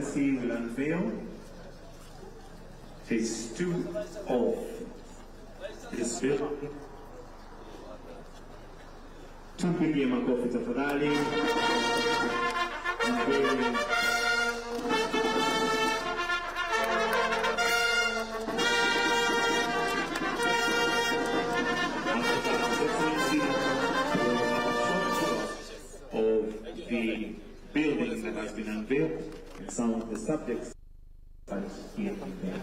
Excellency will unveil phase 2 of this bill. Tupigie makofi tafadhali. Of the building that has been unveiled and some of the subjects that here today.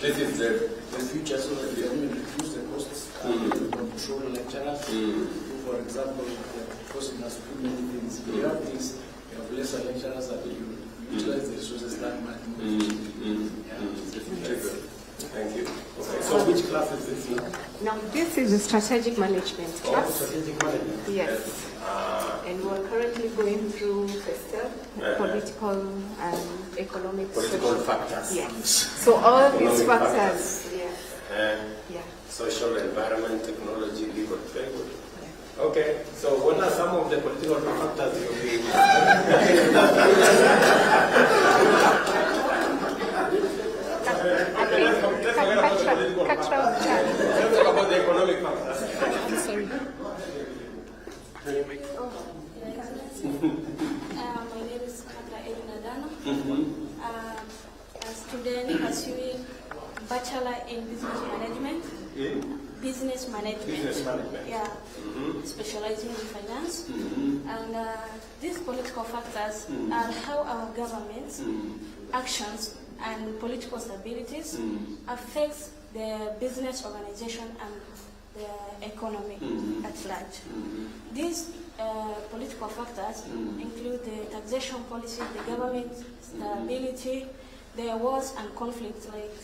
This is the future, so that we only reduce the costs control lecturers. For example, because it has too many things. We have things, we have lesser lecturers that you utilize the resources that much more. The future. Thank you. Okay. So which class is this now? Now this is the strategic management class. Oh, strategic management. Yes. And we're currently going through the political and economic political factors. Yes. So all these factors. Social, environment, technology, legal, very good. Okay, so what are some of the political factors you'll be Let's talk about the economic factors. Sorry. My name is a student pursuing Bachelor in Business Management. Business Management. Yeah. Specializing in finance. And these political factors are how our government's actions and political stabilities affects the business organization and the economy at large. These political factors include the taxation policy, the government stability, the wars and conflicts. Like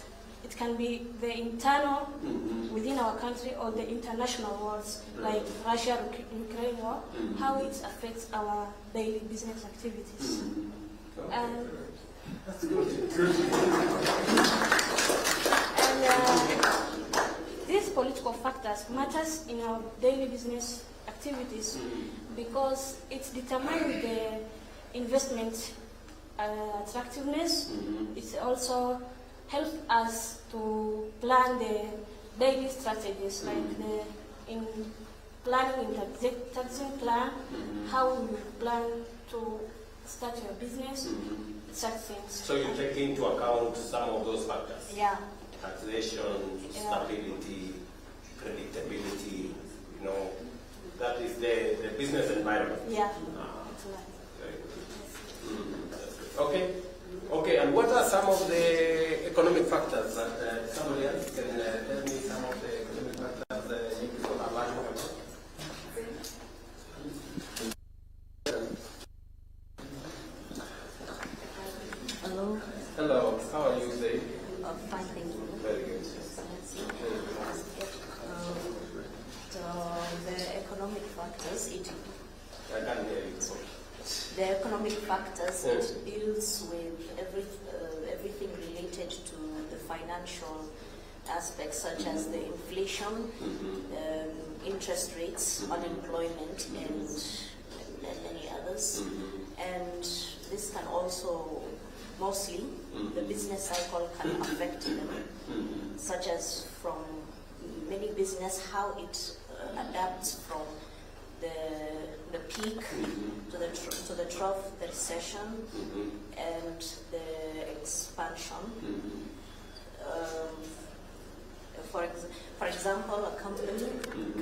it can be the internal within our country or the international wars, like Russia-Ukraine war, how it affects our daily business activities. And these political factors matters in our daily business activities because it determines the investment attractiveness. It also helps us to plan the daily strategies, like in planning in taxing plan, how we plan to start your business, such things. So you take into account some of those factors? Yeah. Taxation, stability, predictability, you know, that is the business environment. Yeah. Very good. That's good. Okay. Okay, and what are some of the economic factors that somebody else can tell me some of the economic factors that you people are learning about? Hello. Hello, how are you today? Fine, thank you. Very good. The economic factors, I can't hear you. the economic factors, it deals with everything related to the financial aspects, such as the inflation, interest rates, unemployment, and many others. And this can also, mostly, the business cycle can affect them, such as from many business, how it adapts from the peak to the trough, the recession, and the expansion. For example, a company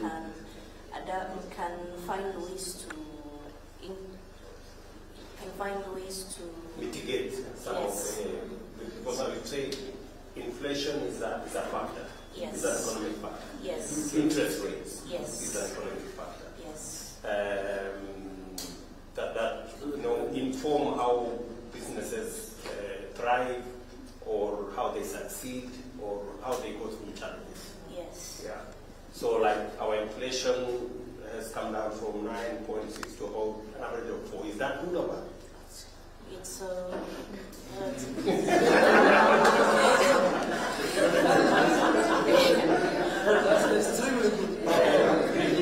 can find ways to mitigate some of the, because I would say inflation is a factor. Yes. Is an economic factor. Yes. Interest rates. Yes. Is an economic factor. Yes. That you know, inform how businesses thrive, or how they succeed, or how they go through challenges. Yes. Yeah. So like our inflation has come down from 9.6 to about an average of 4. Is that good or bad? It's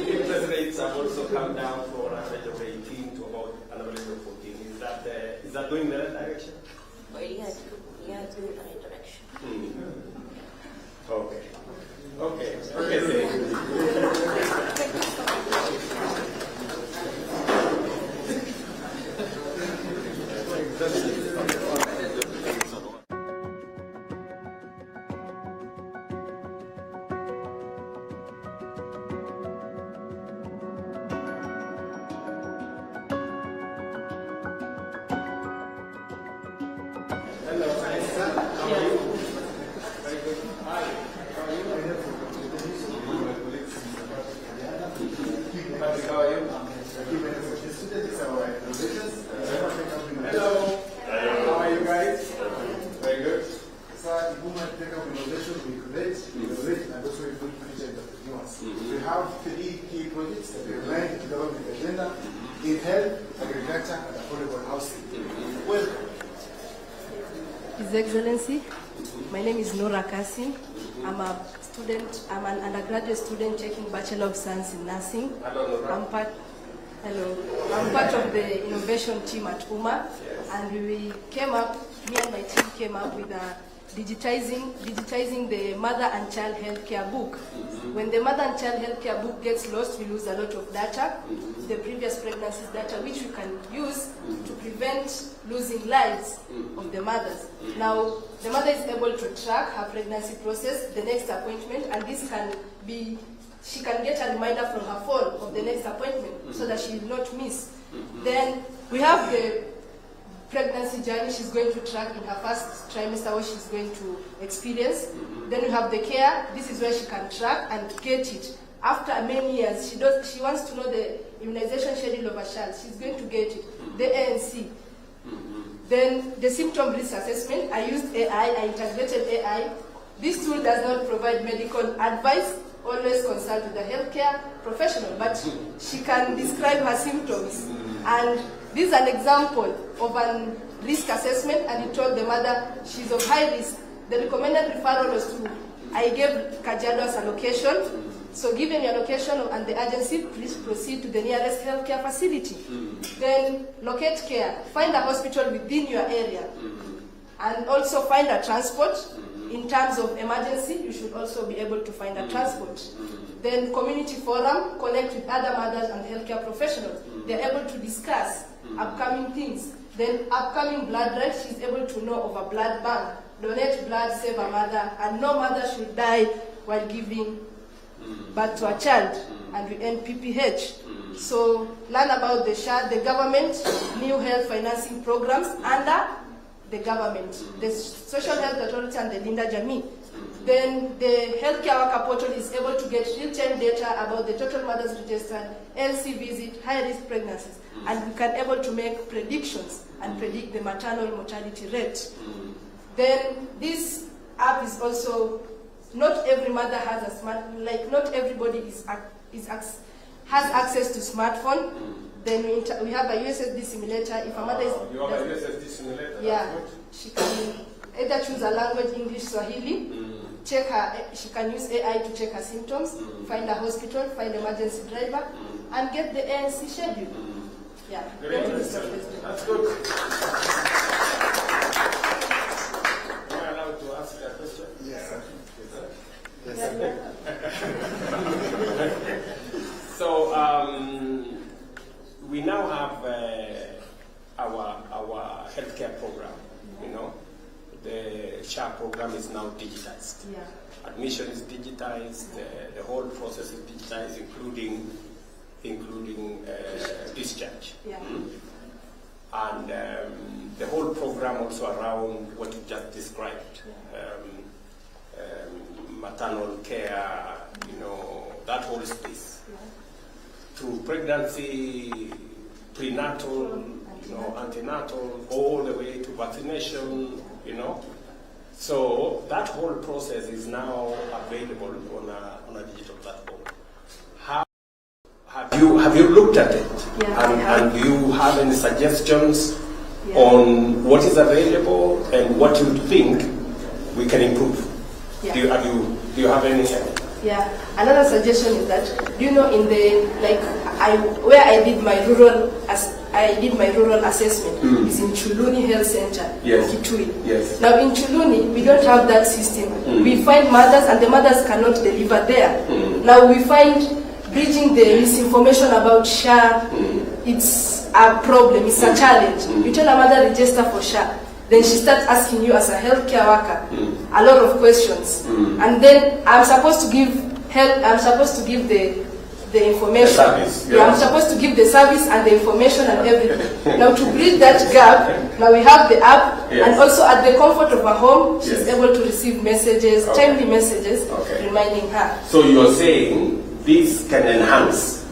interest rates have also come down from an average of 18 to about an average of 14. Is that going in the right direction? well, yeah, it's going in the right direction. Okay. Okay. Okay. Hello. How are you? Very good. Hi. How are you? How are you? Hello. How are you guys? Very good. We have 3 key projects that we are trying to develop the agenda in health, agriculture, and affordable housing. Welcome. His Excellency, my name is Nora Kasim. I'm an undergraduate student taking Bachelor of Science in Nursing. Hello, Nora. I'm part of the innovation team at Umma, and me and my team came up with digitizing the mother and child healthcare book. When the mother and child healthcare book gets lost, we lose a lot of data, the previous pregnancies data, which we can use to prevent losing lives of the mothers. Now, the mother is able to track her pregnancy process, the next appointment, and this can be, she can get a reminder from her phone of the next appointment so that she will not miss. Then we have the pregnancy journey she's going to track in her first trimester, what she's going to experience. Then we have the care. This is where she can track and get it. After many years, she wants to know the immunization schedule of her child. She's going to get it, the ANC. Then the symptom risk assessment. I used AI, I integrated AI. This tool does not provide medical advice. Always consult with a healthcare professional, but she can describe her symptoms. And this is an example of a risk assessment, and it told the mother she's of high risk. The recommended referral was to, I gave Kajiado as a location. So given your location and the agency, please proceed to the nearest healthcare facility. Then locate care. Find a hospital within your area. And also find a transport. In terms of emergency, you should also be able to find a transport. Then community forum, connect with other mothers and healthcare professionals. They're able to discuss upcoming things. Then upcoming blood drive, she's able to know of a blood bank. Donate blood, save a mother, and no mother should die while giving birth to a child. And we end PPH. So learn about the SHA, the government, new health financing programs under the government, the Social Health Authority and the Linda Jamii. Then the healthcare worker portal is able to get real-time data about the total mothers registered, LC visit, high-risk pregnancies, and we can able to make predictions and predict the maternal mortality rate. Then this app is also, not every mother has a not everybody has access to smartphone. Then we have a USSD simulator. If a mother is... You have a USSD simulator? Yeah. She can either choose a language, English, Swahili, check her, she can use AI to check her symptoms, find a hospital, find emergency driver, and get the ANC schedule. Yeah. Great. That's good. Am I allowed to ask a question? Yes. So we now have our healthcare program. You know, the SHA program is now digitized. Yeah. Admission is digitized. The whole process is digitized, including discharge. Yeah. And the whole program also around what you just described. Maternal care, you know, that whole space. Through pregnancy, prenatal, you know, antenatal, all the way to vaccination, you know. So that whole process is now available on a digital platform. Have you looked at it? Yeah, and do you have any suggestions on what is available and what you think we can improve? Yeah. Do you have any? Yeah. Another suggestion is that, you know, in the where I did my rural assessment is in Chuluni Health Center, Kitui. Yes. Now in Chuluni we don't have that system. We find mothers and the mothers cannot deliver there. Now we find bridging the misinformation about SHA, it's a problem, it's a challenge. You tell a mother register for SHA, then she starts asking you as a healthcare worker a lot of questions. And then I'm supposed to give the information. I'm supposed to give the service and the information and everything. Now to bridge that gap, now we have the app, and also at the comfort of her home, she's able to receive messages, timely messages, reminding her. So you're saying this can enhance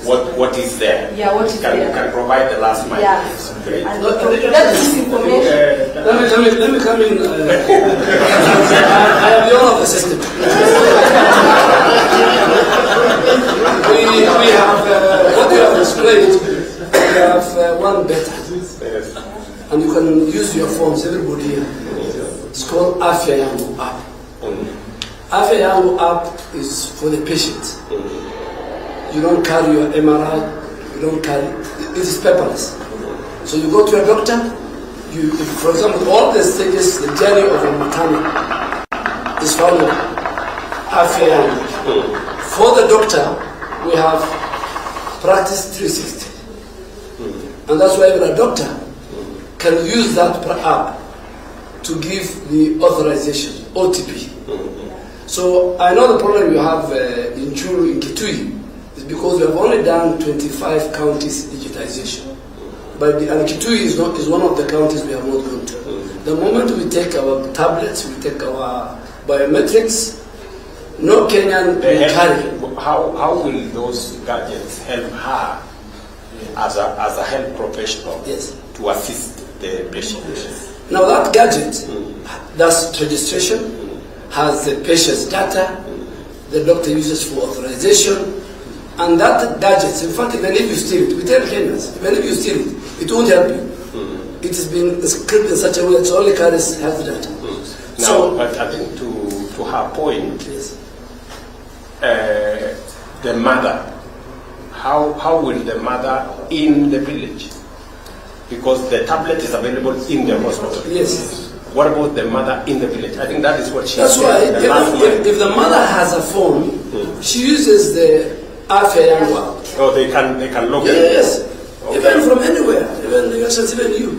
what is there. Yeah, what is there. Can provide the last mile. Yeah. Great. And that is information. Let me come in. I am the owner of the system. we have, what you have explained, we have one better. And you can use your phones, everybody here. It's called Afya Yangu app. Afya Yangu app is for the patient. You don't carry your MRI, it is paperless. So you go to your doctor, for example, all the stages, the journey of a maternal is found in Afya Yangu. For the doctor, we have Practice 360. And that's why even a doctor can use that app to give the authorization, OTP. So I know the problem you have in Chulu, in Kitui, is because we have only done 25 counties digitization. But Kitui is one of the counties we have not gone to. The moment we take our tablets, we take our biometrics, no Kenyan will carry. How will those gadgets help her as a health professional to assist the patient? Now that gadget does registration, has the patient's data, the doctor uses for authorization, and that gadget, in fact, even if you steal it, we tell Kenyans, even if you steal it, it won't help you. It has been scripted in such a way that it only carries health data. Now, but I think to her point, the mother, how will the mother in the village? Because the tablet is available in the hospital. Yes. What about the mother in the village? I think that is what she That's said. That's why, if the mother has a phone, she uses the MATIANG'I. Oh, they can log in? Yes. Okay. Even from anywhere, even you.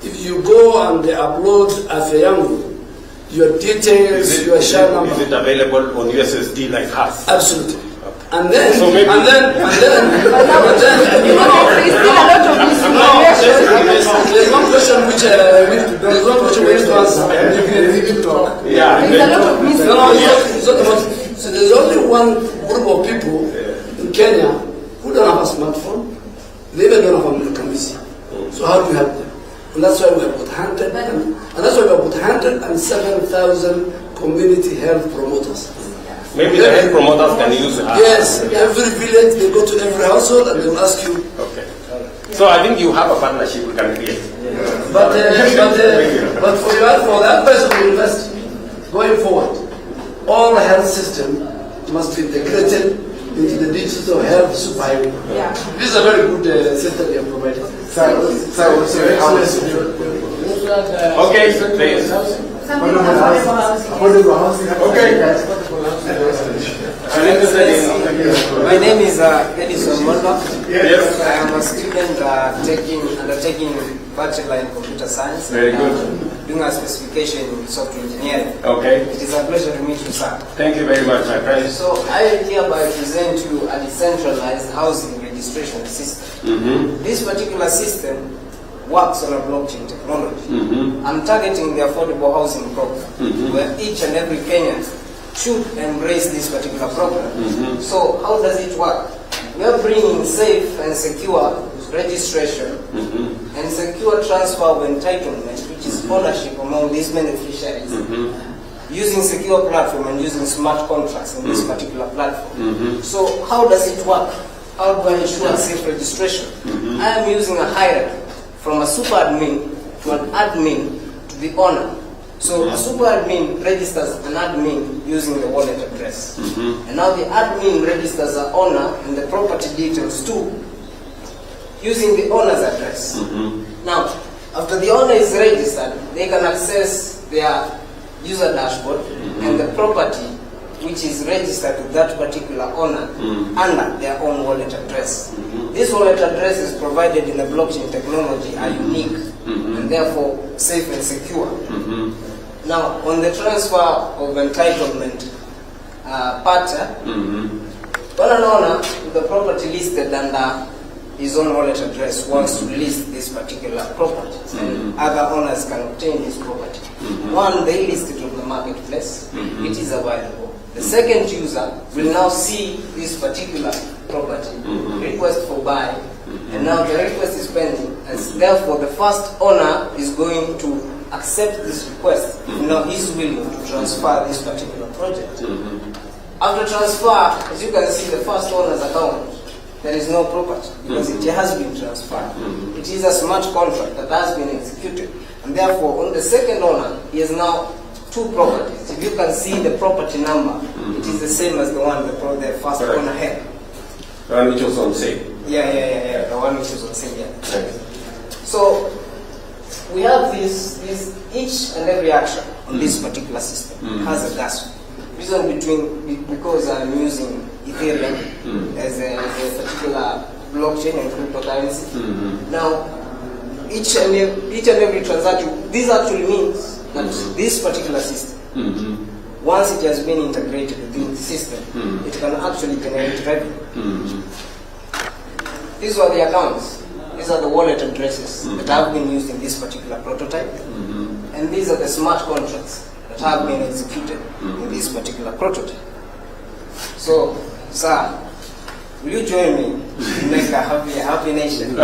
If you go and upload MATIANG'I, your details, your share number. Is it available on USSD like us? Absolutely. Okay. And then, So maybe- and then, there's one question which we need to answer. Yeah. There's a lot of No, it's not about. So there's only one group of people in Kenya who don't have a smartphone. They even don't have a committee. So how do we help them? And that's why we have put 107,000 community health promoters. Maybe the health promoters can use it. Yes, every village they go to every household and they will ask you. Okay. So I think you have a partnership we can create. But for that person to invest going forward, all the health system must be integrated into the digital health superhighway. Yeah. This is a very good system they have provided. Okay, please. Okay. My name is Edison Mondo. Yes. I am a student undertaking Bachelor in Computer Science. Very good. Doing a specification in software engineering. Okay. It is a pleasure to meet you, sir. Thank you very much, my friend. So I hereby present you a decentralized housing registration system. This particular system works on a blockchain technology. I'm targeting the affordable housing program, where each and every Kenyan should embrace this particular program. So how does it work? We are bringing safe and secure registration and secure transfer of entitlement, which is ownership among these beneficiaries, using secure platform and using smart contracts in this particular platform. So how does it work? How do I ensure safe registration? I am using a hierarchy from a super admin to an admin to the owner. So a super admin registers an admin using the wallet address. And now the admin registers an owner and the property details too using the owner's address. Now, after the owner is registered, they can access their user dashboard and the property which is registered to that particular owner under their own wallet address. This wallet address is provided in the blockchain technology are unique and therefore safe and secure. Now, on the transfer of entitlement pattern, when an owner with the property listed under his own wallet address wants to list this particular property, and other owners can obtain this property. One, they list it on the marketplace, it is available. The second user will now see this particular property, request for buy, and now the request is pending, and therefore the first owner is going to accept this request. Now he's willing to transfer this particular project. After transfer, as you can see, the first owner's account, there is no property because it has been transferred. It is a smart contract that has been executed, and therefore on the second owner, he has now two properties. If you can see the property number, it is the same as the one the first owner had. The one which was on sale. Yeah. The one which was on sale. Yeah. So we have this each and every action on this particular system has a gas fee. Reason because I'm using Ethereum as a particular blockchain and cryptocurrency. Now, each and every transaction, this actually means that this particular system, once it has been integrated within the system, it can actually generate revenue. These are the accounts. These are the wallet addresses that have been used in this particular prototype. And these are the smart contracts that have been executed in this particular prototype. So, sir, will you join me to make a happy nation? I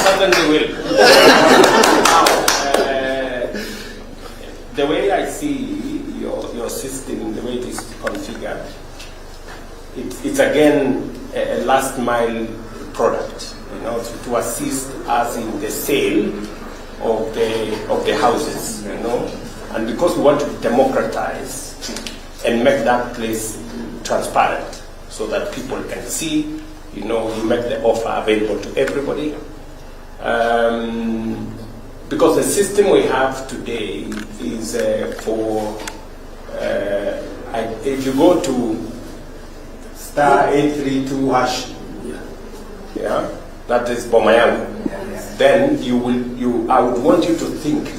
certainly will. The way I see your system, the way it is configured, it's again a last mile product, to assist us in the sale of the houses, and because we want to democratize and make that place transparent so that people can see, we make the offer available to everybody. because the system we have today is if you go to *832# yeah, that is Bomayangu, then I would want you to think,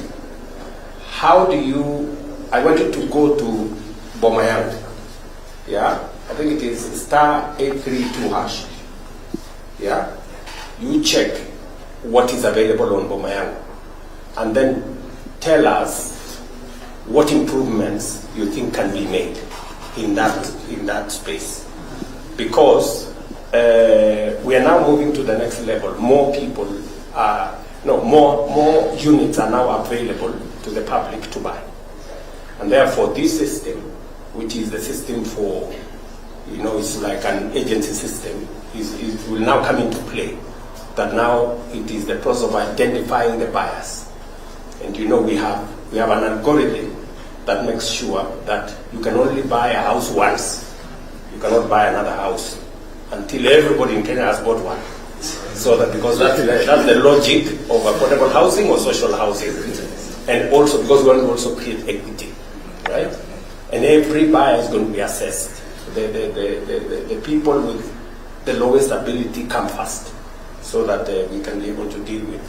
how do you, I want you to go to Bomayangu, yeah, I think it is *832#, yeah, you check what is available on Bomayangu, and then tell us what improvements you think can be made in that space, because we are now moving to the next level. More people are, more units are now available to the public to buy, and therefore this system, which is the system for, it's like an agency system, it will now come into play. That now it is the process of identifying the buyers, and we have an algorithm that makes sure that you can only buy a house once. You cannot buy another house until everybody in Kenya has bought one. So that, because that's the logic of affordable housing or social housing, and also because we want to also create equity, right? And every buyer is going to be assessed. The people with the lowest ability come first, so that we can be able to deal with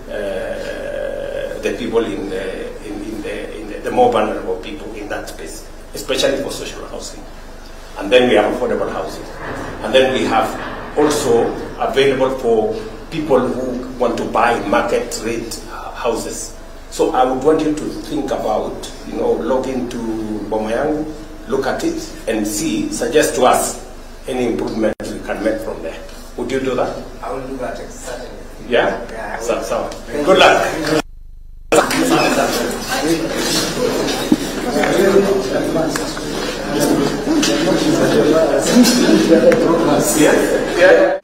the people in the more vulnerable people in that space, especially for social housing. And then we have affordable housing. And then we have also available for people who want to buy market rate houses. So I would want you to think about, log into Bomayangu, look at it and suggest to us any improvements we can make from there. Would you do that? I will do that, certainly. Yeah? Yeah. So, good luck. Yeah.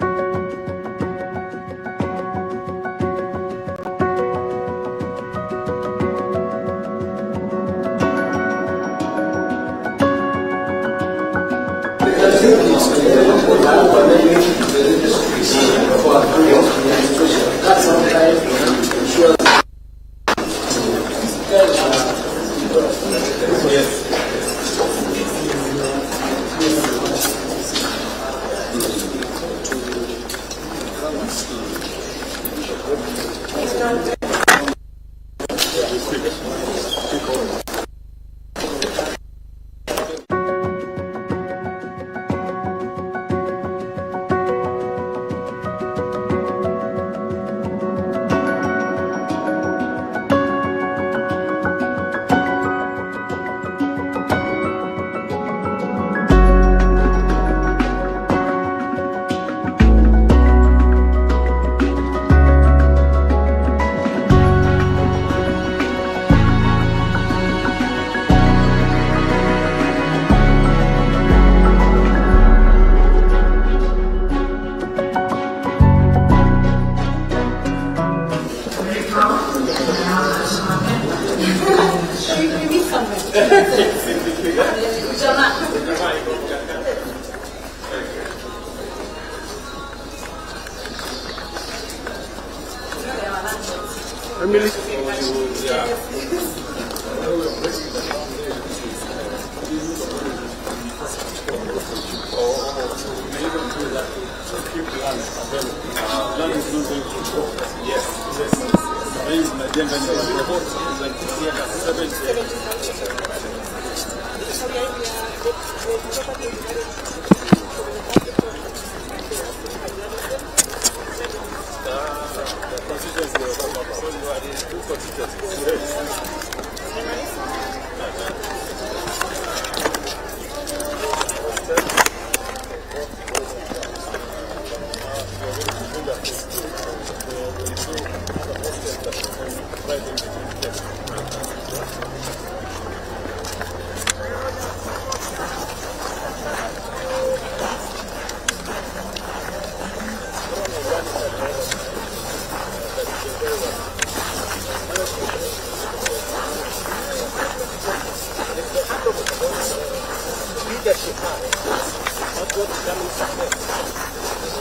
legacy high. That's what demonstrates.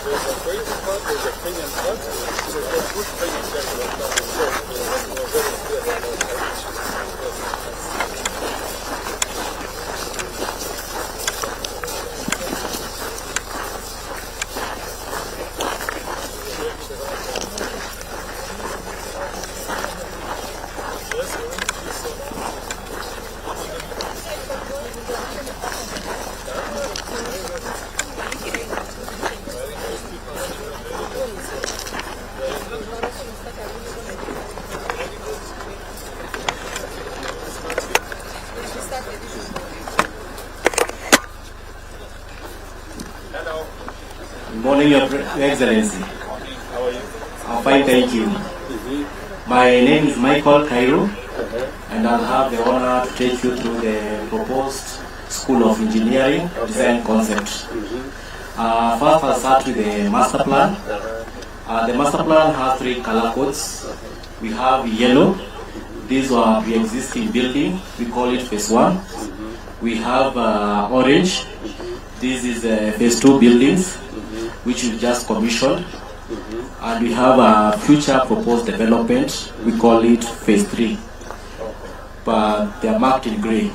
There's a great part, there's a Kenyan part, so there's a good Kenyan Good morning, Your Excellency. How are you? I'm fine, thank you. My name is Michael Cairo, and I'll have the honor to take you through the proposed School of Engineering design concept. First, I'll start with the master plan. The master plan has 3 color codes. We have yellow. These are pre-existing building. We call it phase 1. We have orange. This is phase 2 buildings, which we just commissioned. And we have a future proposed development. We call it phase 3. But they are marked in gray.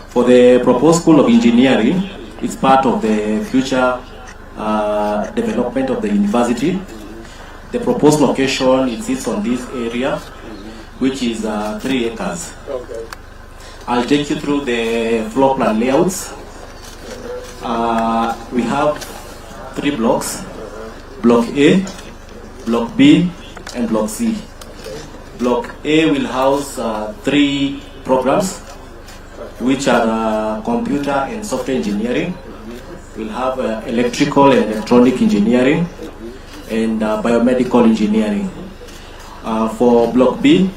For the proposed School of Engineering, it's part of the future development of the university. The proposed location, it sits on this area, which is 3 acres. Okay. I'll take you through the floor plan layouts. We have 3 blocks: Block A, Block B, and Block C. Block A will house 3 programs, which are computer and software engineering. We'll have electrical and electronic engineering and biomedical engineering. For Block B,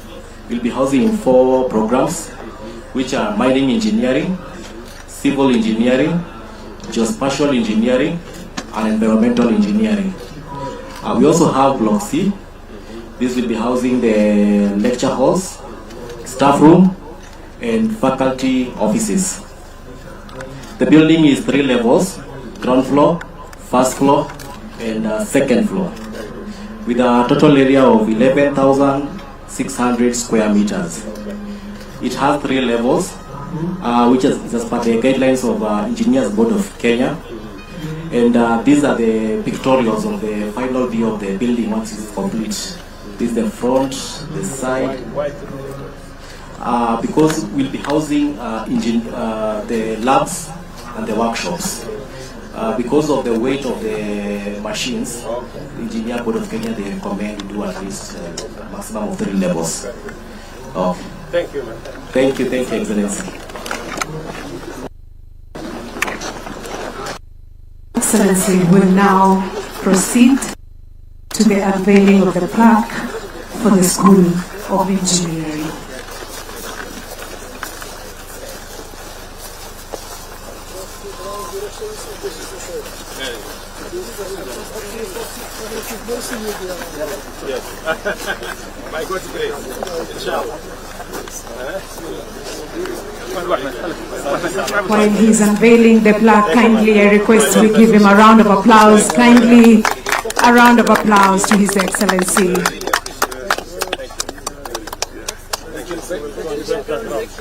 we'll be housing 4 programs, which are mining engineering, civil engineering, geospatial engineering, and environmental engineering. We also have Block C. This will be housing the lecture halls, staff room, and faculty offices. The building is 3 levels: ground floor, first floor, and second floor, with a total area of 11,600 square meters. It has 3 levels, which is as per the guidelines of Engineers Board of Kenya. And these are the pictorials of the final view of the building once it's complete. This is the front, the side. Because we'll be housing the labs and the workshops. Because of the weight of the machines, the Engineer Board of Kenya, they recommend to do at least maximum of 3 levels. Thank you, man. Thank you, Excellency. Excellency will now proceed to the unveiling of the plaque for the School of Engineering. Yes. By God's grace, inshallah. While he's unveiling the plaque, kindly I request we give him a round of applause. Kindly a round of applause to His Excellency.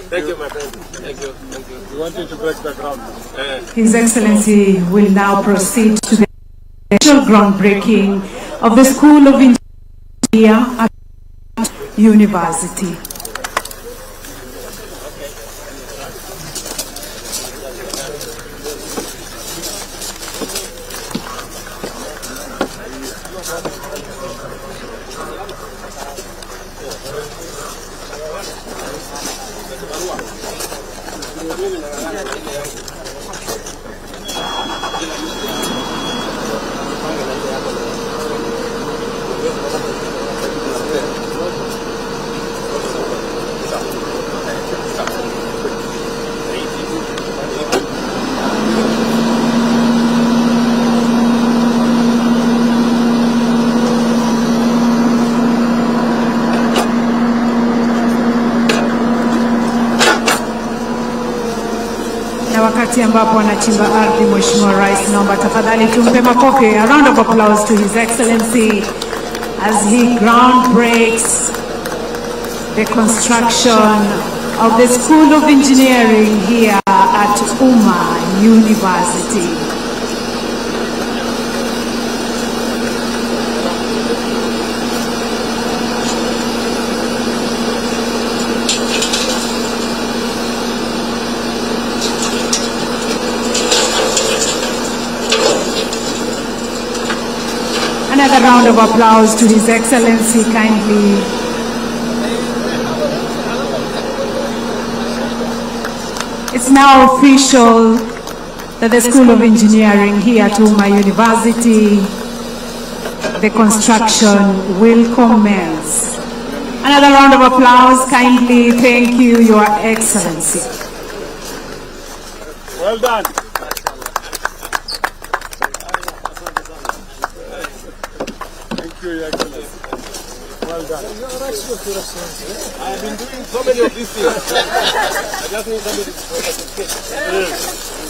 Thank you, my friend. Thank you. We want you to break the ground. His Excellency will now proceed to the official groundbreaking of the School of Engineering at University. wakati ambapo anachimba ardhi, Mheshimiwa Rais, naomba tafadhali tumpe makofi, a round of applause to His Excellency as he ground breaks the construction of the School of Engineering here at Umma University. Another round of applause to His Excellency, kindly. It's now official that the School of Engineering here at Umma University, the construction will commence. Another round of applause, kindly. Thank you, Your Excellency. Well done. Thank you, Your Excellency. Well done. I have been doing so many of these things. I just need somebody to put a certificate.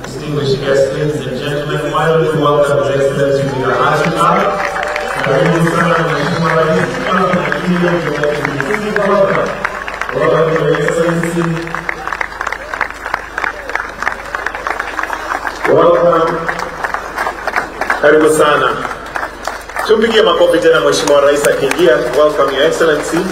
Distinguished guests, ladies and gentlemen, finally welcome His Excellency to the Ashtar. Welcome, Your Excellency. Welcome. Karibu sana. Tumpigie makofi tena Mheshimiwa Rais akiingia. Welcome, Your Excellency.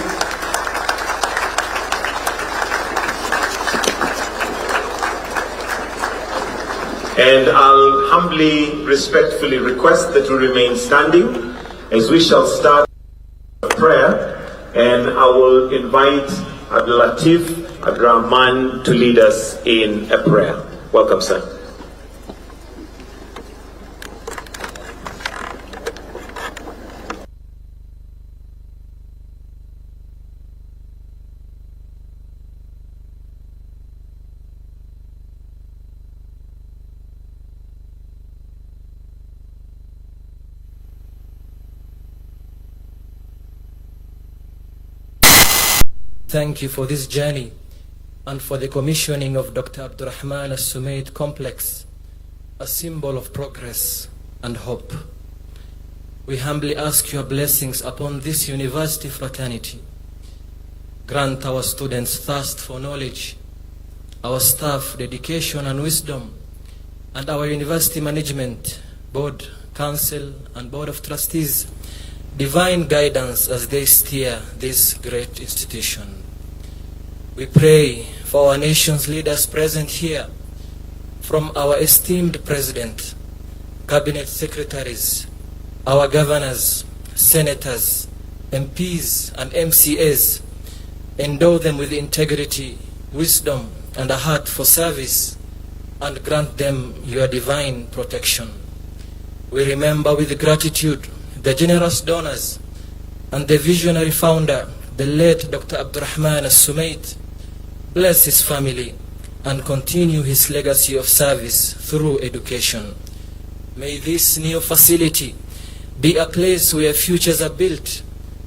And I'll humbly, respectfully request that we remain standing as we shall start a prayer, and I will invite Abdul Latif Abdurrahman to lead us in a prayer. Welcome, sir. Thank you for this journey and for the commissioning of Dr. Abdurrahman Al-Sumaid Complex, a symbol of progress and hope. We humbly ask your blessings upon this university fraternity. Grant our students thirst for knowledge, our staff dedication and wisdom, and our university management, board, council, and board of trustees divine guidance as they steer this great institution. We pray for our nation's leaders present here, from our esteemed President, Cabinet Secretaries, our governors, senators, MPs, and MCAs. Endow them with integrity, wisdom, and a heart for service, and grant them your divine protection. We remember with gratitude the generous donors and the visionary founder, the late Dr. Abdurrahman As-Sumaid. Bless his family and continue his legacy of service through education. May this new facility be a place where futures are built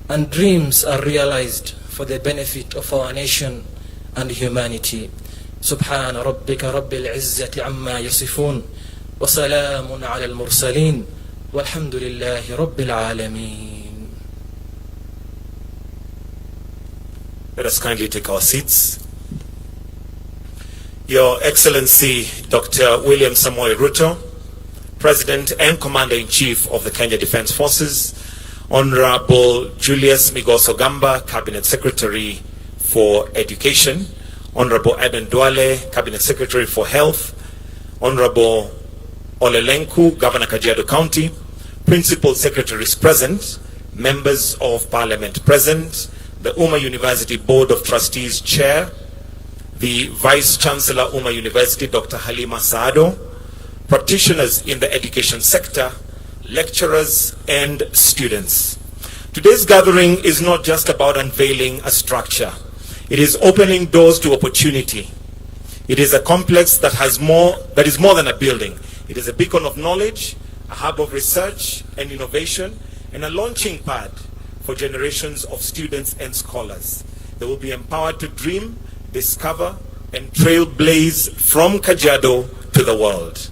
and dreams are realized for the benefit of our nation and humanity. سبحان ربك رب العزة عما يصفون وسلام على المرسلين والحمد لله رب العالمين. Let us kindly take our seats. Your Excellency Dr. William Samoei Ruto, President and Commander-in-Chief of the Kenya Defense Forces, Honorable Julius Migos Ogamba, Cabinet Secretary for Education, Honorable Aden Duale, Cabinet Secretary for Health, Honorable Olelenku, Governor Kajiado County, Principal Secretaries present, Members of Parliament present, the Umma University Board of Trustees Chair, the Vice Chancellor Umma University, Dr. Halima Saado, practitioners in the education sector, lecturers and students. Today's gathering is not just about unveiling a structure. It is opening doors to opportunity. It is a complex that is more than a building. It is a beacon of knowledge, a hub of research and innovation, and a launching pad for generations of students and scholars. They will be empowered to dream, discover, and trailblaze from Kajiado to the world.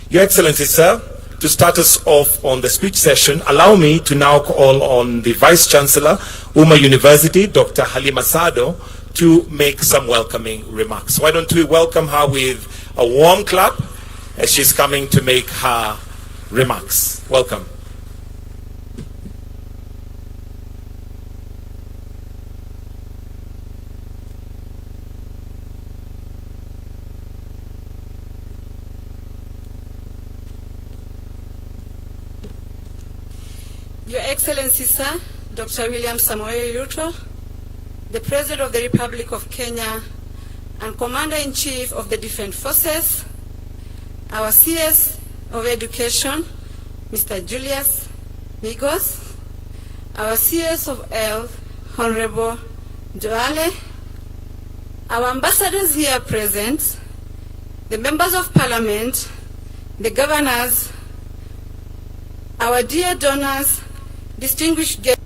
Your Excellency, sir, to start us off on the speech session, allow me to now call on the Vice Chancellor, Umma University, Dr. Halima Saado, to make some welcoming remarks. Why don't we welcome her with a warm clap as she's coming to make her remarks. Welcome. Your Excellency, sir, Dr. William Samoei Ruto, the President of the Republic of Kenya and Commander-in-Chief of the Defense Forces, our CS of Education, Mr. Julius Migos, our CS of Health, Honorable Joale, our ambassadors here present, the members of Parliament, the governors, our dear donors, distinguished guests,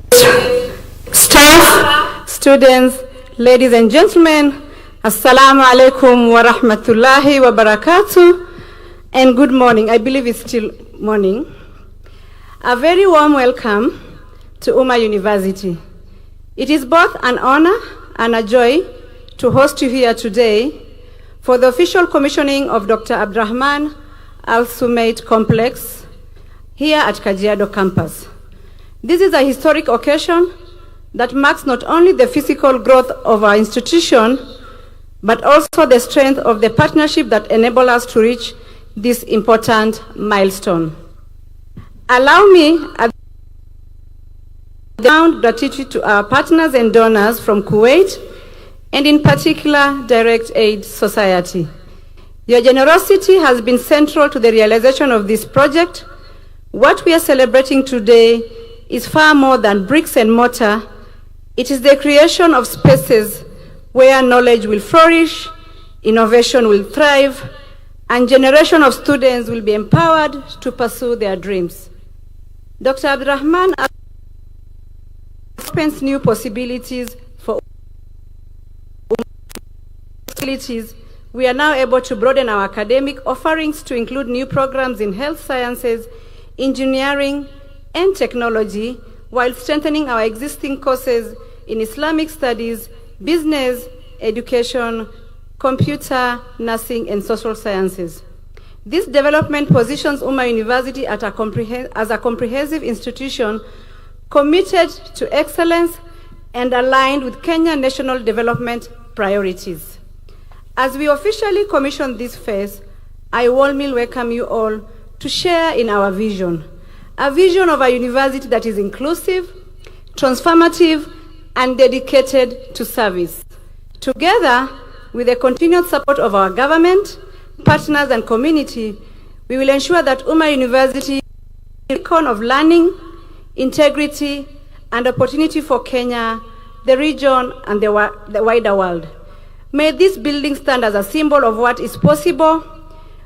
staff, students, ladies and gentlemen, Assalamu alaikum wa rahmatullahi wa barakatuh, and good morning. I believe it's still morning. A very warm welcome to Umma University. It is both an honor and a joy to host you here today for the official commissioning of Dr. Abdurrahman Al-Sumaid Complex here at Kajiado campus. This is a historic occasion that marks not only the physical growth of our institution, but also the strength of the partnership that enables us to reach this important milestone. Allow me a profound gratitude to our partners and donors from Kuwait, and in particular, Direct Aid Society. Your generosity has been central to the realization of this project. What we are celebrating today is far more than bricks and mortar. It is the creation of spaces where knowledge will flourish, innovation will thrive, and generation of students will be empowered to pursue their dreams. Dr. Abdurrahman opens new possibilities for facilities. We are now able to broaden our academic offerings to include new programs in health sciences, engineering, and technology, while strengthening our existing courses in Islamic studies, business, education, computer, nursing, and social sciences. This development positions Umma University as a comprehensive institution committed to excellence and aligned with Kenya national development priorities. As we officially commission this phase, I warmly welcome you all to share in our vision, a vision of a university that is inclusive, transformative, and dedicated to service. Together, with the continued support of our government, partners, and community, we will ensure that Umma University beacon of learning, integrity, and opportunity for Kenya, the region, and the wider world. May this building stand as a symbol of what is possible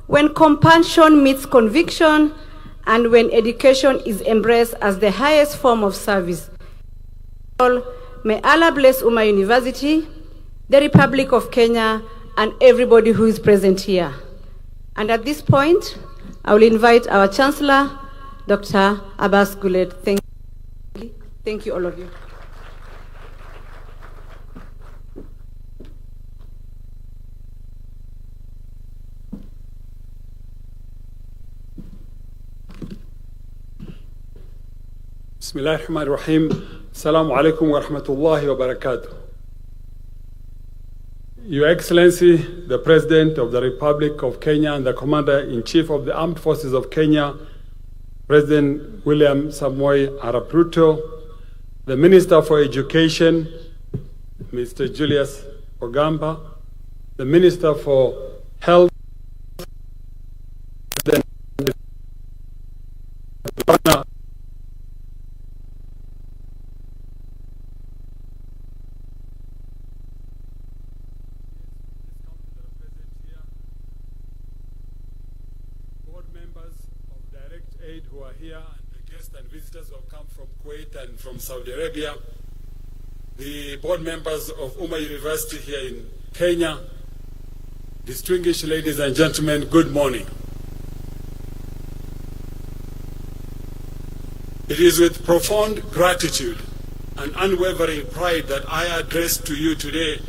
when compassion meets conviction and when education is embraced as the highest form of service. May Allah bless Umma University, the Republic of Kenya, and everybody who is present here. And at this point, I will invite our Chancellor, Dr. Abbas Guled. Thank you, all of you. Bismillah ar-Rahman ar-Rahim. Assalamu alaikum wa rahmatullahi wa barakatuh. Your Excellency, the President of the Republic of Kenya and the Commander-in-Chief of the Armed Forces of Kenya, President William Samoei Arap Ruto, the Minister for Education, Mr. Julius Ogamba, the Minister for Health, the who are here, and the guests and visitors who have come from Kuwait and from Saudi Arabia, the board members of Umma University here in Kenya, distinguished ladies and gentlemen, good morning. It is with profound gratitude and unwavering pride that I address to you today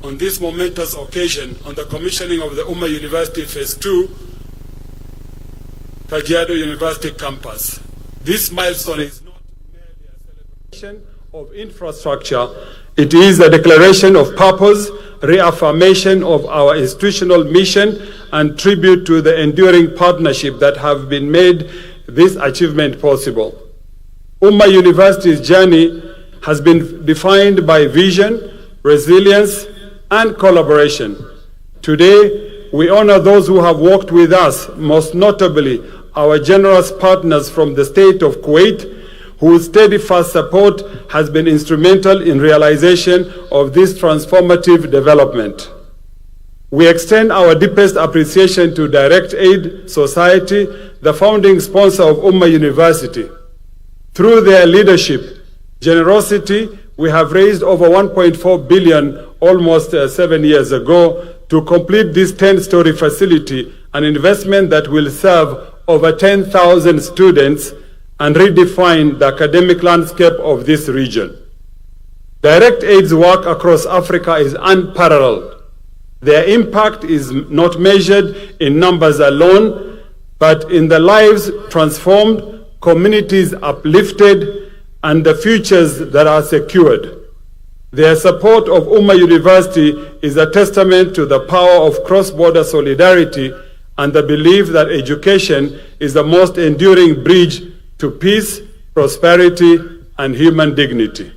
on this momentous occasion on the commissioning of the Umma University Phase 2 Kajiado University campus. This milestone is not merely a celebration of infrastructure, it is a declaration of purpose, reaffirmation of our institutional mission, and tribute to the enduring partnership that have been made this achievement possible. Umma University's journey has been defined by vision, resilience, and collaboration. Today, we honor those who have worked with us, most notably our generous partners from the state of Kuwait, whose steadfast support has been instrumental in realization of this transformative development. We extend our deepest appreciation to Direct Aid Society, the founding sponsor of Umma University. Through their leadership, generosity, we have raised over 1.4 billion almost 7 years ago to complete this 10-story facility, an investment that will serve over 10,000 students and redefine the academic landscape of this region. Direct Aid's work across Africa is unparalleled. Their impact is not measured in numbers alone, but in the lives transformed, communities uplifted, and the futures that are secured. Their support of Umma University is a testament to the power of cross-border solidarity and the belief that education is the most enduring bridge to peace, prosperity, and human dignity.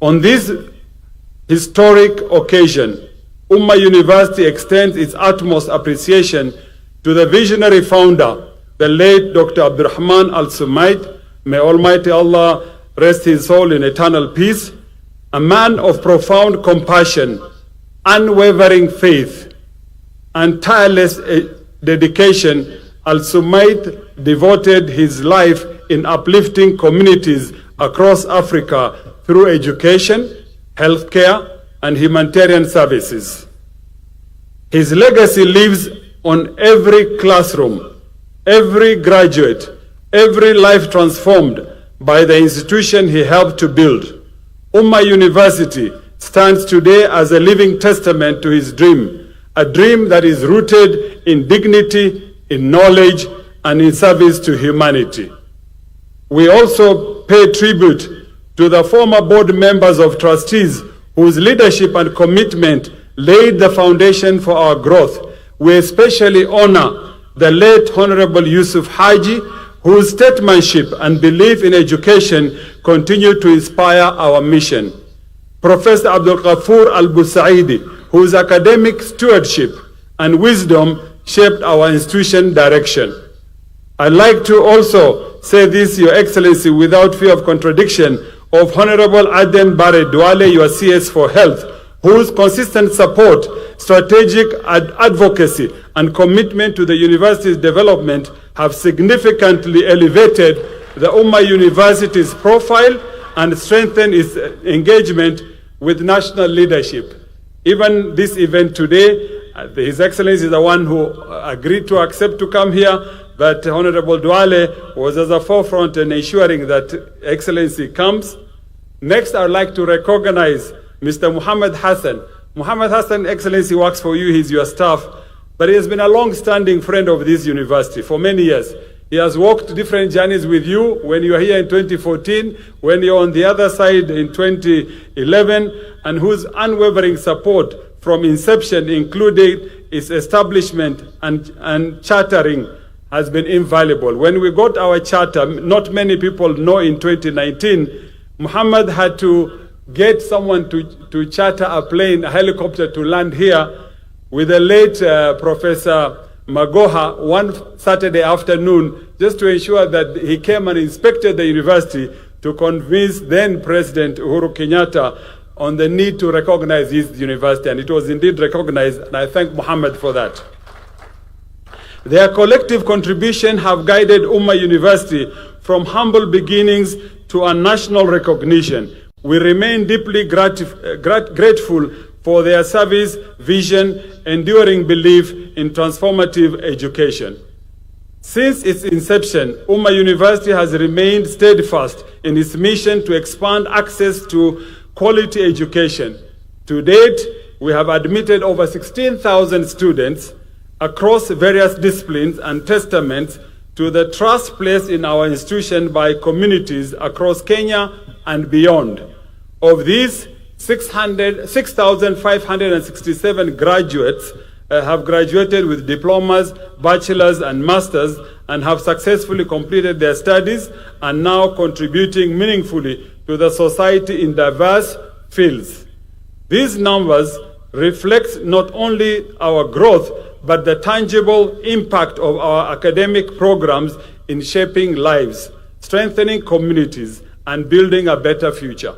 On this historic occasion, Umma University extends its utmost appreciation to the visionary founder, the late Dr. Abdurrahman Al-Sumait. May Almighty Allah rest his soul in eternal peace. A man of profound compassion, unwavering faith, and tireless dedication, Al-Sumait devoted his life in uplifting communities across Africa through education, healthcare, and humanitarian services. His legacy lives on every classroom, every graduate, every life transformed by the institution he helped to build. Umma University stands today as a living testament to his dream, a dream that is rooted in dignity, in knowledge, and in service to humanity. We also pay tribute to the former board members of trustees whose leadership and commitment laid the foundation for our growth. We especially honor the late Honorable Yusuf Haji, whose statesmanship and belief in education continue to inspire our mission. Professor Abdul Ghaffur Al-Busaidi, whose academic stewardship and wisdom shaped our institution direction. I'd like to also say this, Your Excellency, without fear of contradiction, of Honorable Aden Bare Duale, your CS for Health, whose consistent support, strategic advocacy, and commitment to the university's development have significantly elevated the Umma University's profile and strengthened its engagement with national leadership. Even this event today, His Excellency is the one who agreed to accept to come here, but Honorable Duale was at the forefront in ensuring that Excellency comes. Next, I'd like to recognize Mr. Muhammad Hassan. Muhammad Hassan, Excellency, works for you. He's your staff, but he has been a long-standing friend of this university for many years. He has walked different journeys with you when you were here in 2014, when you're on the other side in 2011, and whose unwavering support from inception, including its establishment and chartering, has been invaluable. When we got our charter, not many people know, in 2019, Muhammad had to get someone to charter a plane, a helicopter, to land here with the late Professor Magoha one Saturday afternoon, just to ensure that he came and inspected the university to convince then President Uhuru Kenyatta on the need to recognize his university. And it was indeed recognized, and I thank Muhammad for that. Their collective contribution have guided Umma University from humble beginnings to a national recognition. We remain deeply grateful for their service, vision, enduring belief in transformative education. Since its inception, Umma University has remained steadfast in its mission to expand access to quality education. To date, we have admitted over 16,000 students across various disciplines and testaments to the trust placed in our institution by communities across Kenya and beyond. Of these, 6,567 graduates have graduated with diplomas, bachelors, and masters, and have successfully completed their studies and now contributing meaningfully to the society in diverse fields. These numbers reflect not only our growth, but the tangible impact of our academic programs in shaping lives, strengthening communities, and building a better future.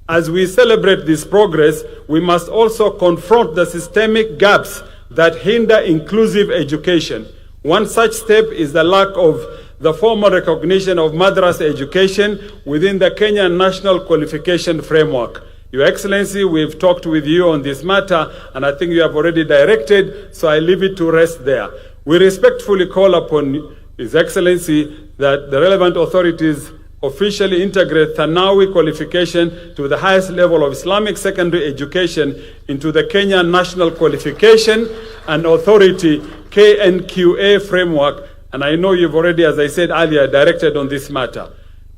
As we celebrate this progress, we must also confront the systemic gaps that hinder inclusive education. One such step is the lack of the formal recognition of madrasa education within the Kenyan National Qualification Framework. Your Excellency, we've talked with you on this matter, and I think you have already directed, so I leave it to rest there. We respectfully call upon His Excellency that the relevant authorities officially integrate Thanawi qualification to the highest level of Islamic secondary education into the Kenya National Qualification and Authority KNQA framework, and I know you've already, as I said earlier, directed on this matter.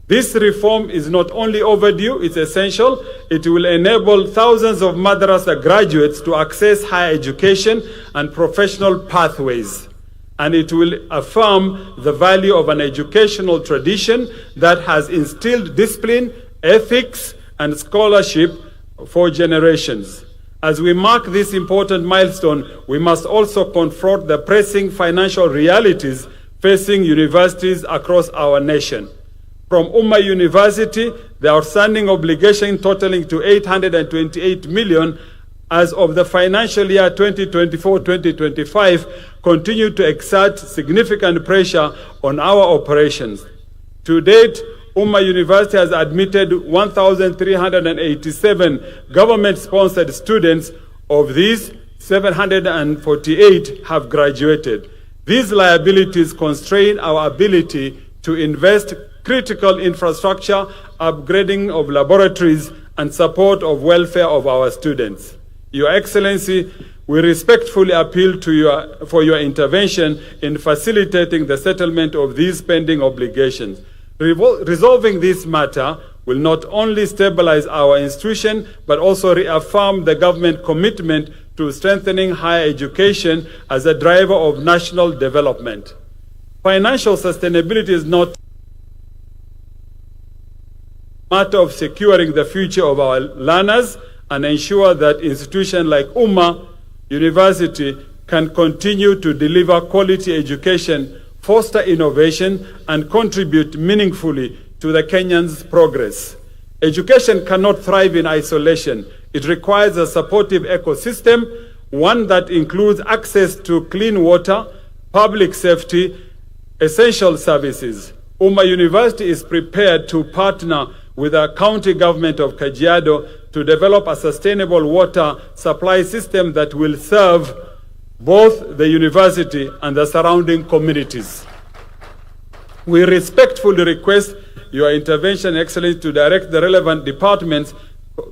This reform is not only overdue, it's essential. It will enable thousands of madrasa graduates to access higher education and professional pathways. And it will affirm the value of an educational tradition that has instilled discipline, ethics, and scholarship for generations. As we mark this important milestone, we must also confront the pressing financial realities facing universities across our nation. From Umma University, the outstanding obligation totaling to 828 million as of the financial year 2024-2025 continue to exert significant pressure on our operations. To date, Umma University has admitted 1,387 government-sponsored students. Of these, 748 have graduated. These liabilities constrain our ability to invest critical infrastructure, upgrading of laboratories, and support of welfare of our students. Your Excellency, we respectfully appeal to you for your intervention in facilitating the settlement of these pending obligations. Resolving this matter will not only stabilize our institution, but also reaffirm the government commitment to strengthening higher education as a driver of national development. Financial sustainability is not a matter of securing the future of our learners and ensure that institutions like Umma University can continue to deliver quality education foster innovation, and contribute meaningfully to the Kenyans' progress. Education cannot thrive in isolation. It requires a supportive ecosystem, one that includes access to clean water, public safety, essential services. Umma University is prepared to partner with the county government of Kajiado to develop a sustainable water supply system that will serve both the university and the surrounding communities. We respectfully request your intervention, Excellency, to direct the relevant departments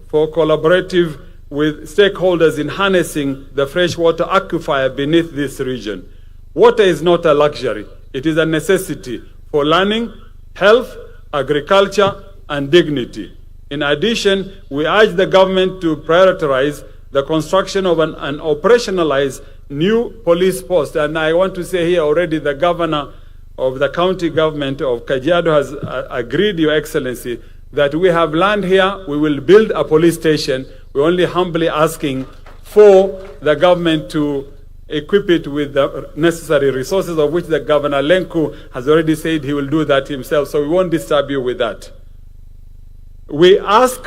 for collaborative with stakeholders in harnessing the freshwater aquifer beneath this region. Water is not a luxury. It is a necessity for learning, health, agriculture, and dignity. In addition, we urge the government to prioritize the construction of an operationalized new police post. And I want to say here already, the governor of the county government of Kajiado has agreed, Your Excellency, that we have land here, we will build a police station. We're only humbly asking for the government to equip it with the necessary resources, of which the Governor Lenku has already said he will do that himself, so we won't disturb you with that. We ask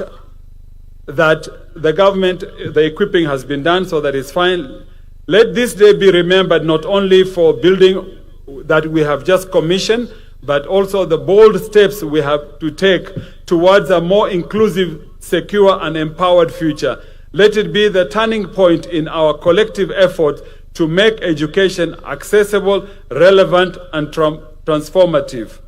that the government, the equipping has been done, so that is fine. Let this day be remembered not only for building that we have just commissioned, but also the bold steps we have to take towards a more inclusive, secure, and empowered future. Let it be the turning point in our collective effort to make education accessible, relevant, and transformative.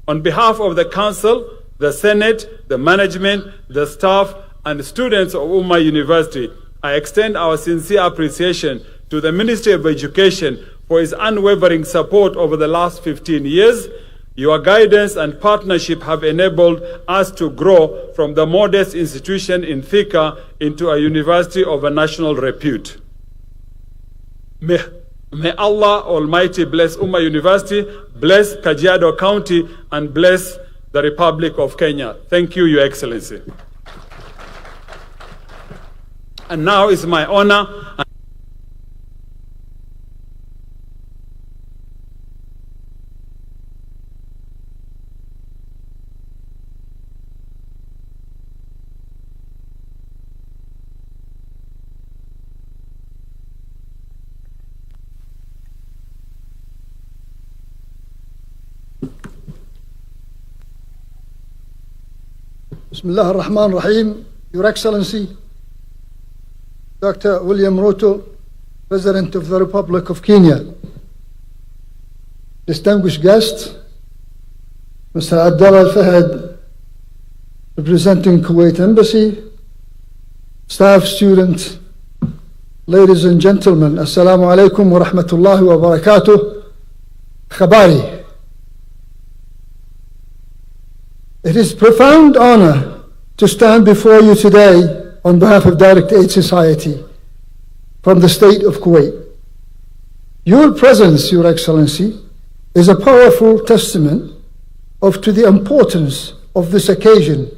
On behalf of the Council, the Senate, the management, the staff, and students of Umma University, I extend our sincere appreciation to the Ministry of Education for its unwavering support over the last 15 years. Your guidance and partnership have enabled us to grow from the modest institution in Thika into a university of a national repute. May Allah Almighty bless Umma University, bless Kajiado County, and bless the Republic of Kenya. Thank you, Your Excellency. And now it's my honor. Bismillah ar-Rahman ar-Rahim. Your Excellency, Dr. William Ruto, President of the Republic of Kenya, distinguished guests, Mr. Abdullah Al-Fahad, representing Kuwait Embassy, staff, students, ladies and gentlemen, Assalamu alaikum wa rahmatullahi wa barakatuh. Khabari. It is a profound honor to stand before you today on behalf of Direct Aid Society from the state of Kuwait. Your presence, Your Excellency, is a powerful testament to the importance of this occasion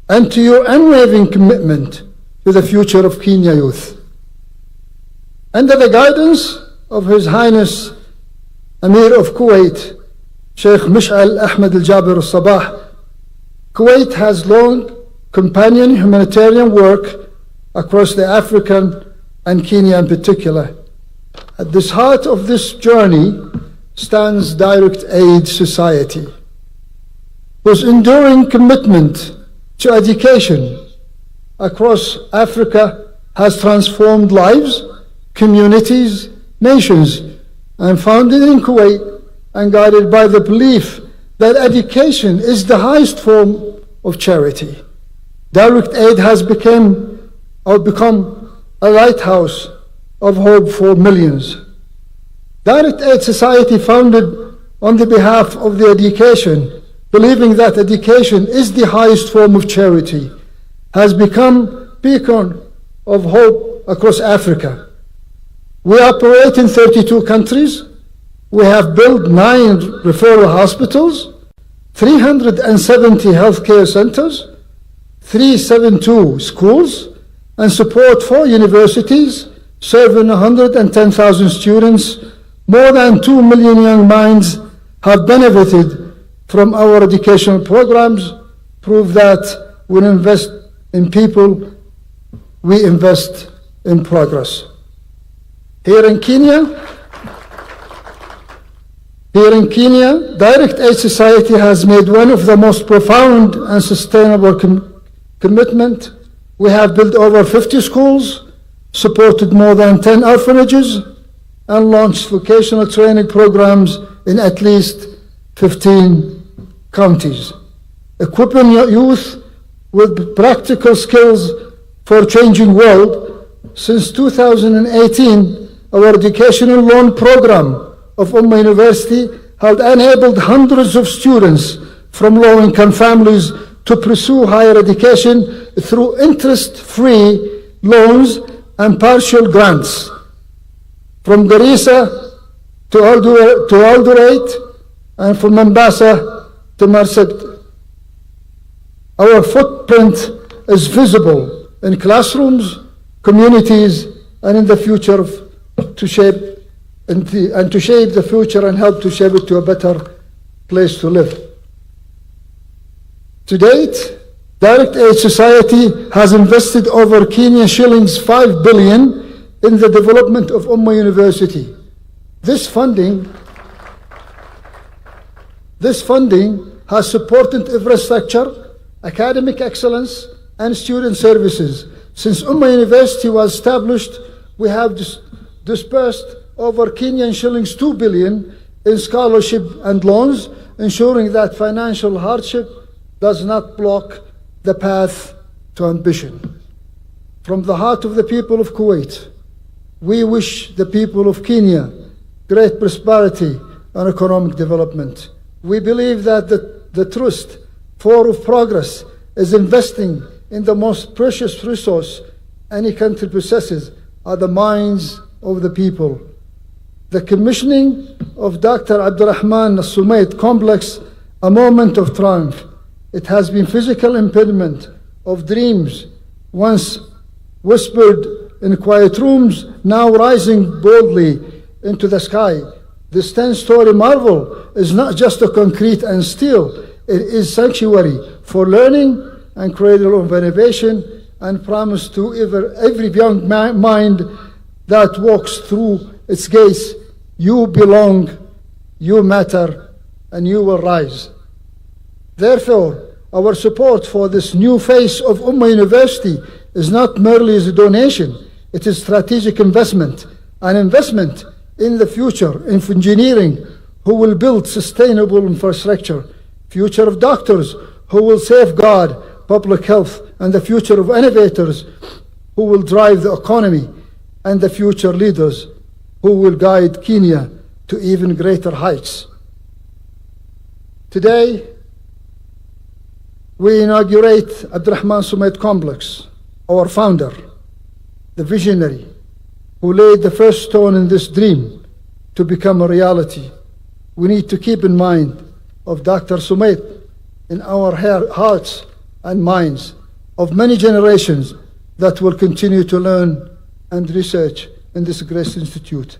and to your unwavering commitment to the future of Kenya youth. Under the guidance of His Highness Amir of Kuwait, Sheikh Mish'al Ahmed Al-Jabir Al-Sabah, Kuwait has long companion humanitarian work across the African and Kenya in particular. At the heart of this journey stands Direct Aid Society, whose enduring commitment to education across Africa has transformed lives, communities, nations, and founded in Kuwait and guided by the belief that education is the highest form of charity. Direct Aid has become a lighthouse of hope for millions. Direct Aid Society, founded on the behalf of the education, believing that education is the highest form of charity, has become a beacon of hope across Africa. We operate in 32 countries. We have built 9 referral hospitals, 370 healthcare centers, 372 schools, and support 4 universities, serving 110,000 students, More than 2 million young minds have benefited from our educational programs, prove that when we invest in people, we invest in progress. Here in Kenya, Direct Aid Society has made one of the most profound and sustainable commitment. We have built over 50 schools, supported more than 10 orphanages, and launched vocational training programs in at least 15 counties, equipping youth with practical skills for a changing world. Since 2018, our educational loan program of Umma University has enabled hundreds of students from low-income families to pursue higher education through interest-free loans and partial grants. From Garissa to Eldoret and from Mombasa to Marsabit. Our footprint is visible in classrooms, communities, and in the future to shape the future and help to shape it to a better place to live. To date, Direct Aid Society has invested over Kenyan shillings 5 billion in the development of Umma University. This funding has supported infrastructure, academic excellence, and student services. Since Umma University was established, we have disbursed over Kenyan shillings 2 billion in scholarship and loans, ensuring that financial hardship does not block the path to ambition. From the heart of the people of Kuwait, we wish the people of Kenya great prosperity and economic development. We believe that the truest form of progress is investing in the most precious resource any country possesses, are the minds of the people. The commissioning of Dr. Abdurrahman Al-Sumaid complex, a moment of triumph. It has been physical impediment of dreams, once whispered in quiet rooms, now rising boldly into the sky. This 10-story marvel is not just a concrete and steel, it is sanctuary for learning and cradle of innovation, and promise to every young mind that walks through its gates, you belong, you matter, and you will rise. Therefore, our support for this new face of Umma University is not merely as a donation, it is strategic investment, an investment in the future, in engineering, who will build sustainable infrastructure, future of doctors, who will safeguard public health, and the future of innovators, who will drive the economy, and the future leaders, who will guide Kenya to even greater heights. Today, we inaugurate Abdurrahman Sumaid Complex, our founder, the visionary, who laid the first stone in this dream to become a reality. We need to keep in mind of Dr. Sumaid in our hearts and minds of many generations that will continue to learn and research in this great institute.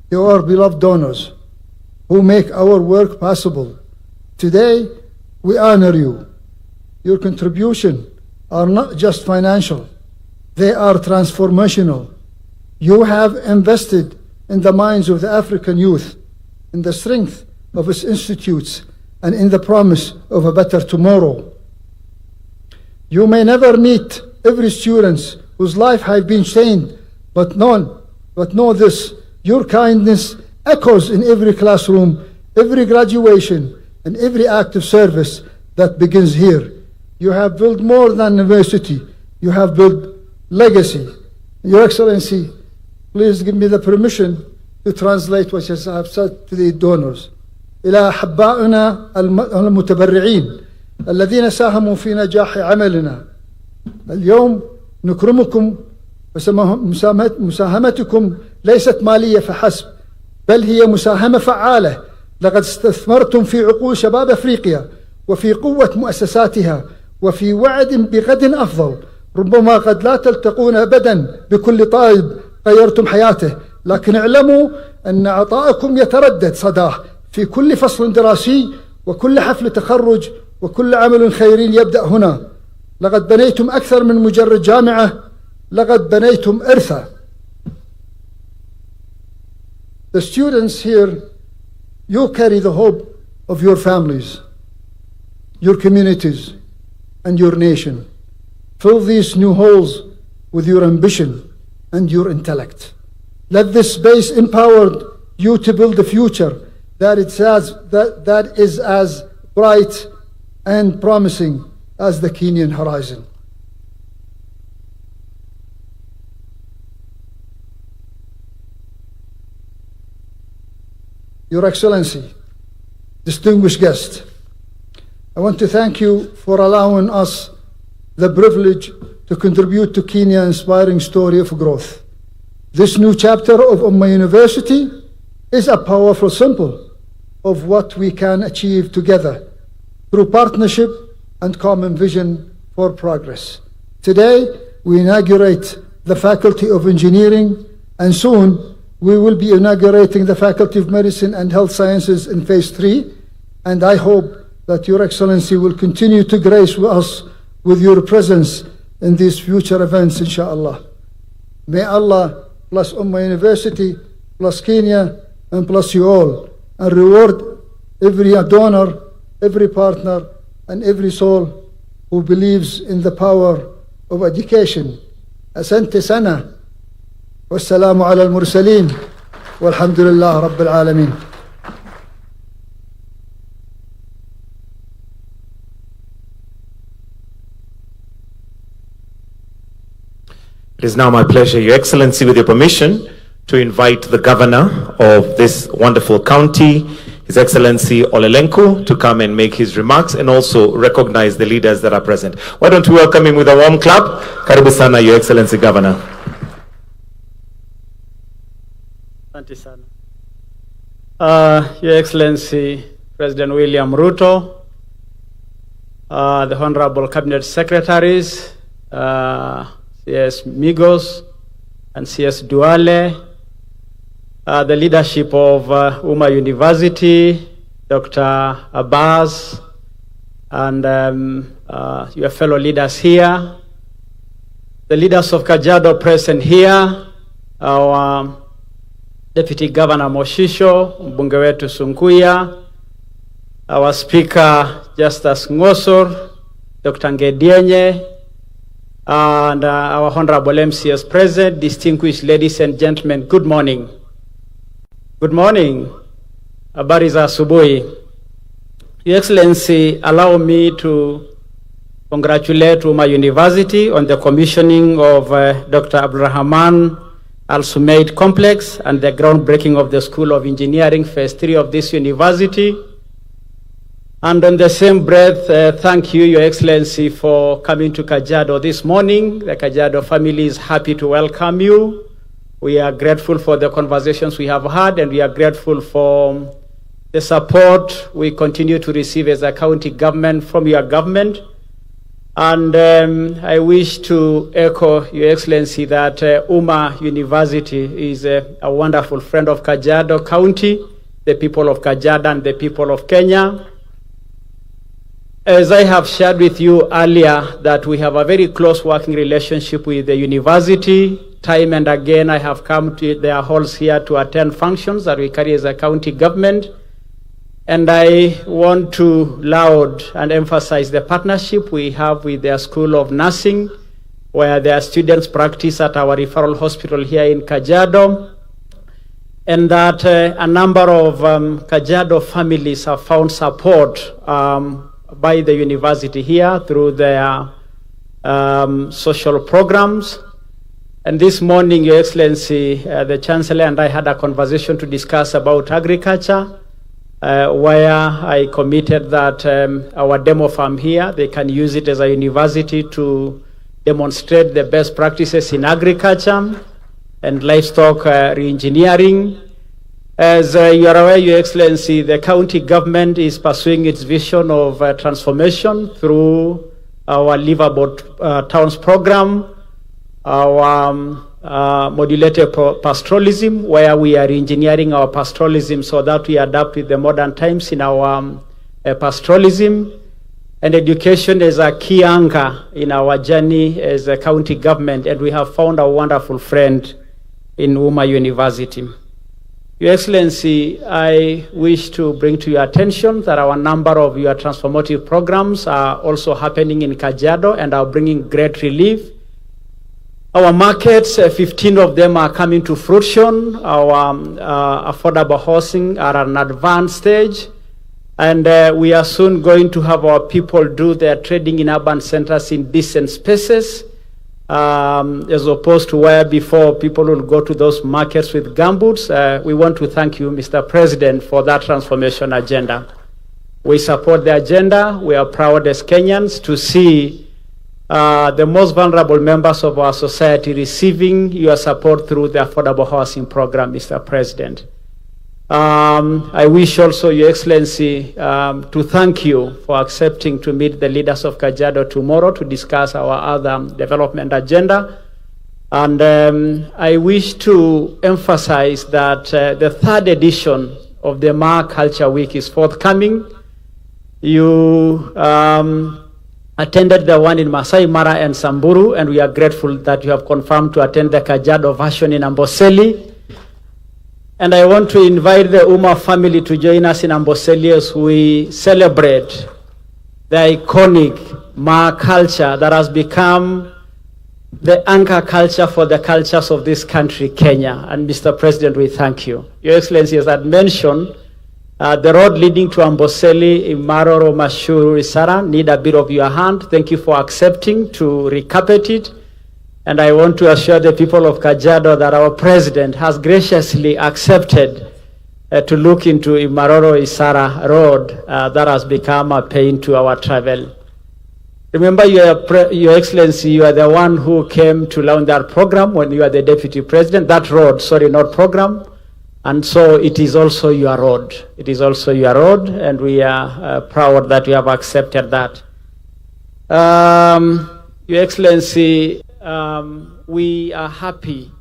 You are beloved donors who make our work possible. Today, we honor you. Your contributions are not just financial, they are transformational. You have invested in the minds of the African youth, in the strength of its institutes, and in the promise of a better tomorrow. You may never meet every student whose life has been changed, but know this, your kindness echoes in every classroom, every graduation, and every act of service that begins here. You have built more than university, you have built legacy. Your Excellency, please give me the permission to translate what I have said to the donors. إلى أحبائنا المتبرعين الذين ساهموا في نجاح عملنا. اليوم نكرمكم، مساهمتكم ليست مالية فحسب، بل هي مساهمة فعالة. لقد استثمرتم في عقول شباب أفريقيا وفي قوة مؤسساتها وفي وعد بغد أفضل. ربما قد لا تلتقون أبدا بكل طالب غيرتم حياته، لكن اعلموا أن عطائكم يتردد صداه في كل فصل دراسي وكل حفل تخرج وكل عمل خيري يبدأ هنا. لقد بنيتم أكثر من مجرد جامعة، لقد بنيتم إرثا. The students here, you carry the hope of your families, your communities, and your nation. Fill these new holes with your ambition and your intellect. Let this space empower you to build a future that is as bright and promising as the Kenyan horizon. Your Excellency, distinguished guest, I want to thank you for allowing us the privilege to contribute to Kenya's inspiring story of growth. This new chapter of Umma University is a powerful symbol of what we can achieve together through partnership and common vision for progress. Today, we inaugurate the Faculty of Engineering, and soon we will be inaugurating the Faculty of Medicine and Health Sciences in Phase 3, and I hope that Your Excellency will continue to grace us with your presence in these future events, inshallah. May Allah bless Umma University, bless Kenya, and bless you all, and reward every donor, every partner, and every soul who believes in the power of education. Asante sana. Wassalamu ala al-mursaleen. Walhamdulillah Rabbil Alameen. It is now my pleasure, Your Excellency, with your permission, to invite the governor of this wonderful county, His Excellency Olelenko, to come and make his remarks and also recognize the leaders that are present. Why don't we welcome him with a warm clap? Karibu sana, Your Excellency Governor. Asante sana. Your Excellency President William Ruto, the Honorable Cabinet Secretaries, CS Migos and CS Duale, the leadership of Umma University, Dr. Abbas, and your fellow leaders here, the leaders of Kajiado present here, our Deputy Governor Moshisho, mbunge wetu Sunkuya, our Speaker Justus Ngosor, Dr. Ngedienye, and our Honorable MCS present, distinguished ladies and gentlemen, good morning. Good morning. Habari za asubuhi. Your Excellency, allow me to congratulate Umma University on the commissioning of Dr. Abdulrahman Al-Sumeid Complex and the groundbreaking of the School of Engineering, Phase 3 of this university. And on the same breath, thank you, Your Excellency, for coming to Kajiado this morning. The Kajiado family is happy to welcome you. We are grateful for the conversations we have had, and we are grateful for the support we continue to receive as a county government from your government. And I wish to echo, Your Excellency, that Umma University is a wonderful friend of Kajiado County, the people of Kajiado and the people of Kenya. As I have shared with you earlier, that we have a very close working relationship with the university. Time and again, I have come to their halls here to attend functions that we carry as a county government. And I want to laud and emphasize the partnership we have with their School of Nursing, where their students practice at our referral hospital here in Kajiado. And that a number of Kajiado families have found support by the university here through their social programs. And this morning, Your Excellency, the Chancellor and I had a conversation to discuss about agriculture, where I committed that our demo farm here, they can use it as a university to demonstrate the best practices in agriculture and livestock re-engineering. As you are aware, Your Excellency, the county government is pursuing its vision of transformation through our Livable Towns program, our modulated pastoralism, where we are engineering our pastoralism so that we adapt with the modern times in our pastoralism. And education is a key anchor in our journey as a county government, and we have found a wonderful friend in Umma University. Your Excellency, I wish to bring to your attention that our number of your transformative programs are also happening in Kajiado and are bringing great relief. Our markets, 15 of them are coming to fruition. Our affordable housing are at an advanced stage. And we are soon going to have our people do their trading in urban centers in decent spaces, as opposed to where before people will go to those markets with gumboots. We want to thank you, Mr. President, for that transformation agenda. We support the agenda. We are proud as Kenyans to see the most vulnerable members of our society receiving your support through the affordable housing program, Mr. President. I wish also, Your Excellency, to thank you for accepting to meet the leaders of Kajiado tomorrow to discuss our other development agenda. And I wish to emphasize that the third edition of the Ma Culture Week is forthcoming. You attended the one in Masai Mara and Samburu, and we are grateful that you have confirmed to attend the Kajiado version in Amboseli. And I want to invite the Umma family to join us in Amboseli as we celebrate the iconic Ma culture that has become the anchor culture for the cultures of this country, Kenya. And Mr. President, we thank you. Your Excellency, as I mentioned, the road leading to Amboseli, Maroro, Mashuru, Isara need a bit of your hand. Thank you for accepting to recapitulate it. And I want to assure the people of Kajiado that our president has graciously accepted to look into Maroro Isara Road that has become a pain to our travel. Remember, Your Excellency, you are the one who came to launch that program when you are the deputy president. That road, sorry, not program. And so it is also your road. It is also your road, and we are proud that you have accepted that. Your Excellency, we are happy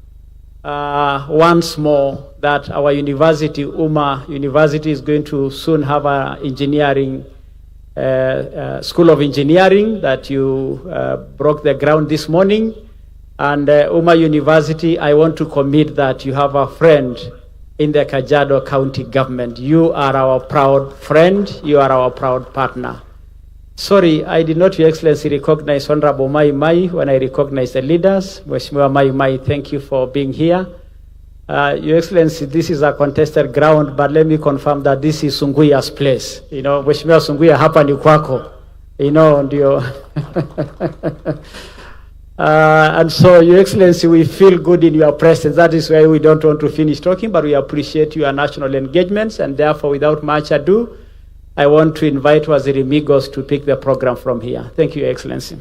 once more that our university, Umma University, is going to soon have an engineering School of Engineering that you broke the ground this morning. And Umma University, I want to commit that you have a friend in the Kajiado County government. You are our proud friend. You are our proud partner. Sorry, I did not, Your Excellency, recognize Honorable Mai Mai when I recognize the leaders. Mheshimiwa Mai Mai, thank you for being here. Your Excellency, this is a contested ground, but let me confirm that this is Sunguya's place. You know, Mheshimiwa Sunguya, hapa ni kwako. You know, ndio. And so, Your Excellency, we feel good in your presence. That is why we don't want to finish talking, but we appreciate your national engagements, and therefore, without much ado, I want to invite Waziri Migos to pick the program from here. Thank you, Your Excellency.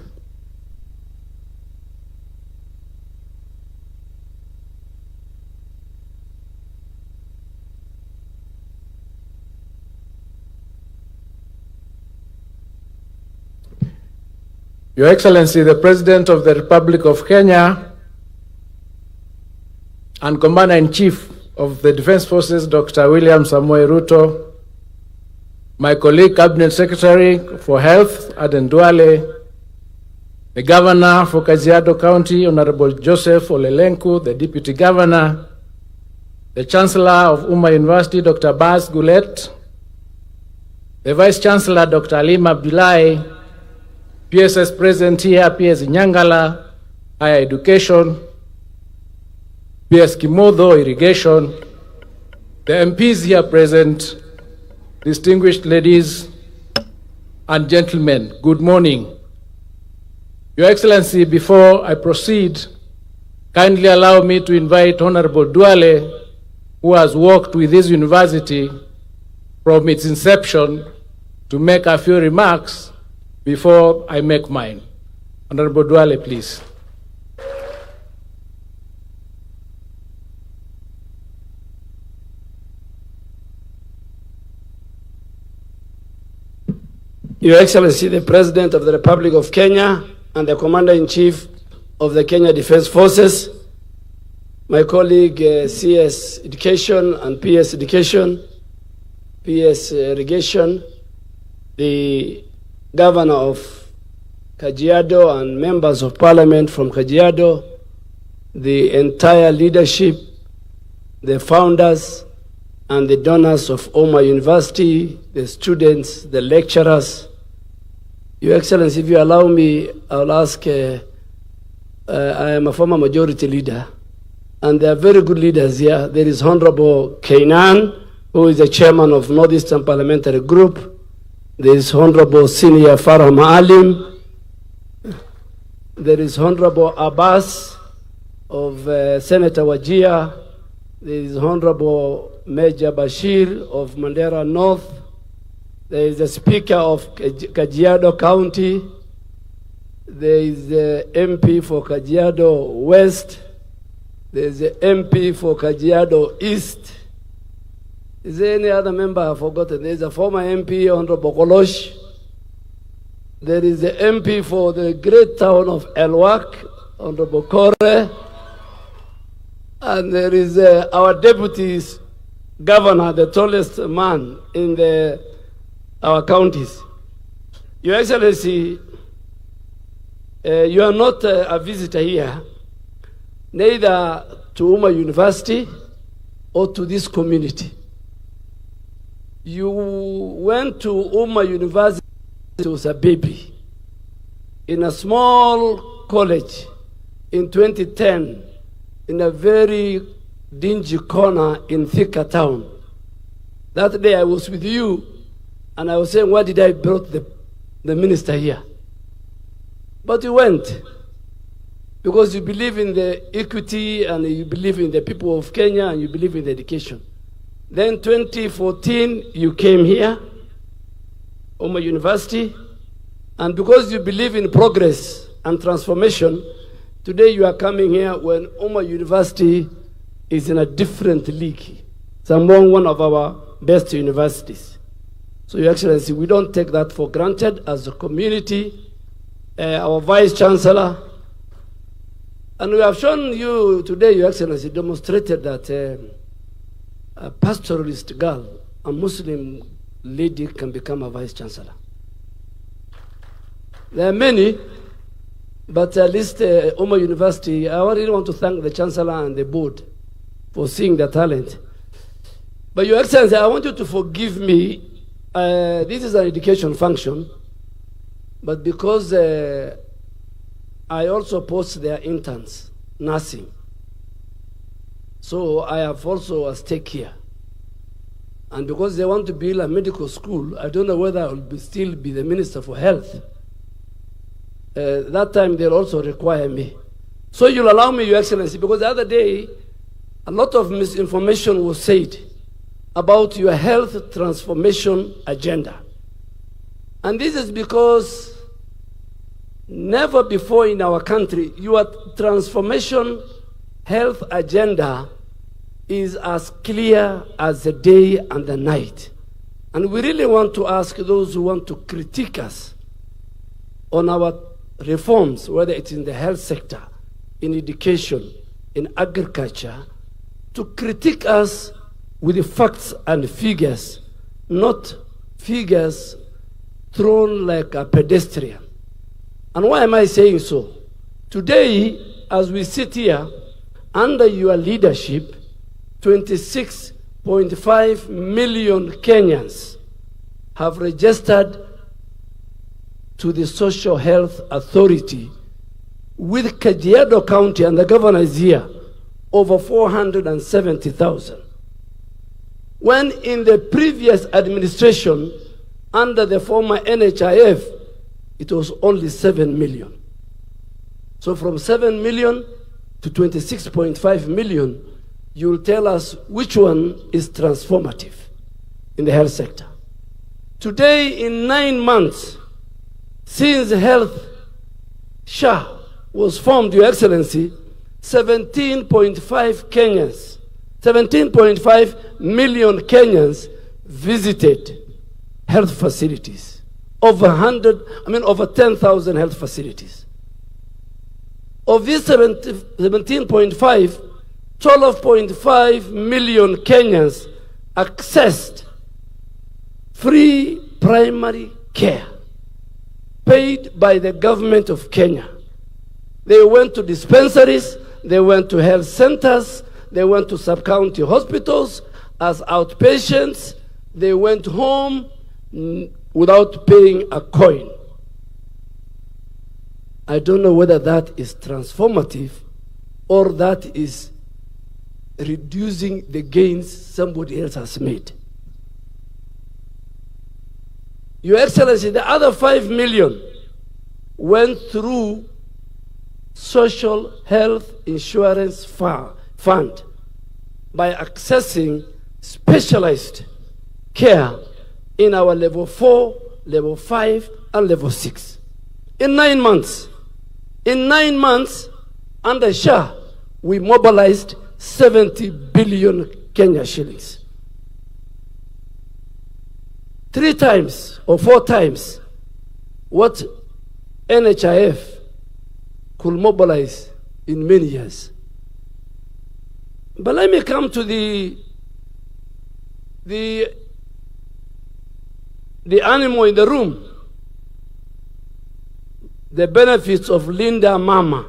Your Excellency, the President of the Republic of Kenya and Commander-in-Chief of the Defense Forces, Dr. William Samoei Ruto, my colleague, Cabinet Secretary for Health, Aden Duale, the Governor for Kajiado County, Honorable Joseph Olelenku, the Deputy Governor, the Chancellor of Umma University, Dr. Bas Gulet, the Vice Chancellor, Dr. Alim Abdullahi, PSS present here, PS Nyangala, Higher Education, PS Kimodo, Irrigation, the MPs here present, distinguished ladies and gentlemen, good morning. Your Excellency, before I proceed, kindly allow me to invite Honorable Duale, who has worked with this university from its inception, to make a few remarks before I make mine. Honorable Duale, please. Your Excellency, the President of the Republic of Kenya and the Commander-in-Chief of the Kenya Defense Forces, my colleague CS Education and PS Education, PS Irrigation, the governor of Kajiado and members of parliament from Kajiado, the entire leadership, the founders and the donors of Umma University, the students, the lecturers. Your Excellency, if you allow me, I'll ask, I am a former majority leader, and there are very good leaders here. There is Honorable Kainan, who is the chairman of Northeastern Parliamentary Group. There is Honorable Senior Farah Maalim. There is Honorable Abbas of Senator Wajir. There is Honorable Major Bashir of Mandera North. There is the Speaker of Kajiado County. There is the MP for Kajiado West. There is the MP for Kajiado East. Is there any other member I've forgotten? There is a former MP, Honorable Kolosh. There is the MP for the great town of Elwak, Honorable Kore. And there is our deputy governor, the tallest man in our counties. Your Excellency, you are not a visitor here, neither to Umma University or to this community. You went to Umma University as a baby in a small college in 2010 in a very dingy corner in Thika town. That day I was with you and I was saying, why did I brought the minister here? But you went because you believe in the equity and you believe in the people of Kenya and you believe in the education. Then 2014, you came here, Umma University, and because you believe in progress and transformation, today you are coming here when Umma University is in a different league. It's among one of our best universities. So, Your Excellency, we don't take that for granted as a community. Our Vice Chancellor, and we have shown you today, Your Excellency, demonstrated that a pastoralist girl, a Muslim lady, can become a Vice Chancellor. There are many, but at least Umma University, I really want to thank the Chancellor and the board for seeing the talent. But Your Excellency, I want you to forgive me. This is an education function, but because I also post their interns, nursing. So I have also a stake here. And because they want to build a medical school, I don't know whether I will still be the Minister for Health. That time they'll also require me. So you'll allow me, Your Excellency, because the other day, a lot of misinformation was said about your health transformation agenda. And this is because never before in our country, your transformation health agenda is as clear as the day and the night. And we really want to ask those who want to critique us on our reforms, whether it's in the health sector, in education, in agriculture, to critique us with the facts and figures, not figures thrown like a pedestrian. And why am I saying so? Today, as we sit here, under your leadership, 26.5 million Kenyans have registered to the Social Health Authority with Kajiado County, and the governor is here, over 470,000. When in the previous administration, under the former NHIF, it was only 7 million. So from 7 million to 26.5 million, you'll tell us which one is transformative in the health sector. Today, in 9 months, since Health SHA was formed, Your Excellency, 17.5 million Kenyans visited health facilities. Over 10,000 health facilities. Of these 17.5, 12.5 million Kenyans accessed free primary care paid by the government of Kenya. They went to dispensaries, they went to health centers, they went to sub-county hospitals as outpatients, they went home without paying a coin. I don't know whether that is transformative or that is reducing the gains somebody else has made. Your Excellency, the other 5 million went through social health insurance fund by accessing specialized care in our level 4, level 5, and level 6. In 9 months, under Shah, we mobilized 70 billion Kenya shillings. 3 times or 4 times what NHIF could mobilize in many years. But let me come to the animal in the room. The benefits of Linda Mama.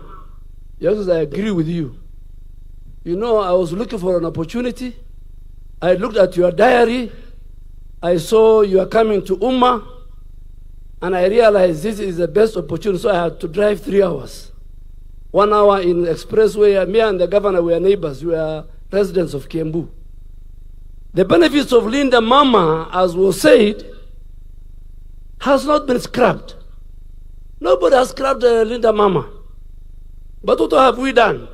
Yes, I agree with you. You know, I was looking for an opportunity. I looked at your diary. I saw you are coming to Umma, and I realized this is the best opportunity, so I had to drive 3 hours. 1 hour in the expressway. Me and the governor were neighbors. We were residents of Kiambu. The benefits of Linda Mama, as was said, has not been scrapped. Nobody has scrapped Linda Mama. But what have we done?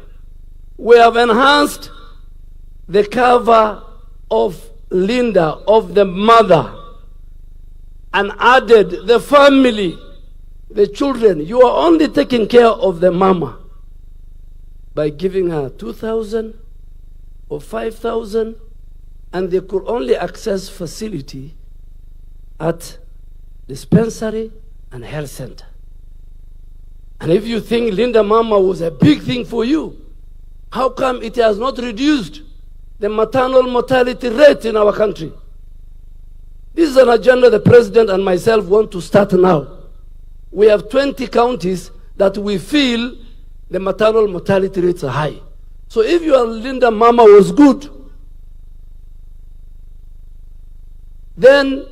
We have enhanced the cover of Linda, of the mother, and added the family, the children. You are only taking care of the mama by giving her 2,000 or 5,000, and they could only access facility at dispensary and health center. And if you think Linda Mama was a big thing for you, how come it has not reduced the maternal mortality rate in our country? This is an agenda the president and myself want to start now. We have 20 counties that we feel the maternal mortality rates are high. So if your Linda Mama was good, then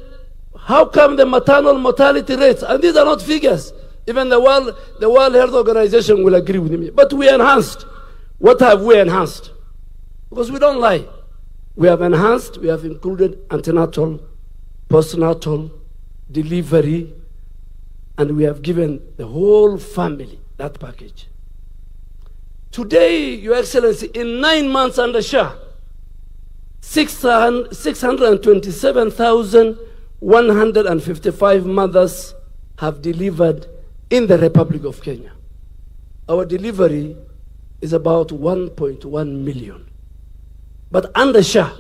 how come the maternal mortality rates, and these are not figures, even the World Health Organization will agree with me, but we enhanced. What have we enhanced? Because we don't lie. We have enhanced, we have included antenatal, postnatal, delivery, and we have given the whole family that package. Today, Your Excellency, in 9 months under Shah, 627,155 mothers have delivered in the Republic of Kenya. Our delivery is about 1.1 million. But under Shah,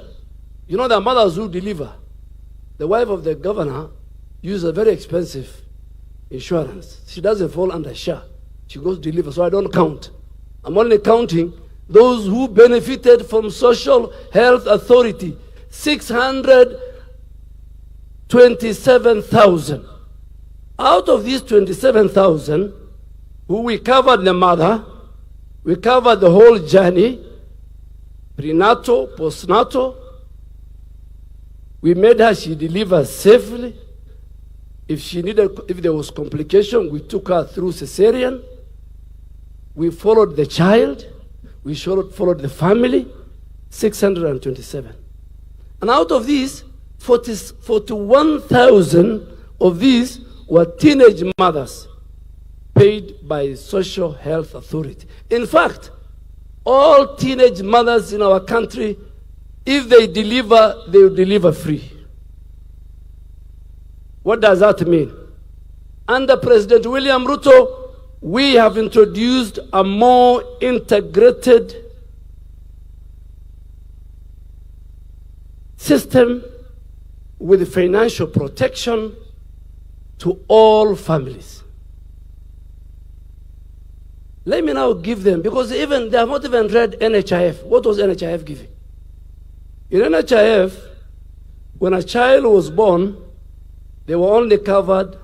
you know the mothers who deliver, the wife of the governor uses a very expensive insurance. She doesn't fall under Shah. She goes deliver, so I don't count. I'm only counting those who benefited from Social Health Authority, 627,000. Out of these 27,000, who we covered the mother, we covered the whole journey, prenatal, postnatal. We made her she deliver safely. If there was complication, we took her through cesarean. We followed the child. We followed the family. 627. And out of these, 41,000 of these were teenage mothers paid by Social Health Authority. In fact, all teenage mothers in our country, if they will deliver free. What does that mean? Under President William Ruto, we have introduced a more integrated system with financial protection to all families. Let me now give them, because even they have not even read NHIF. What was NHIF giving? In NHIF, when a child was born, they were only covered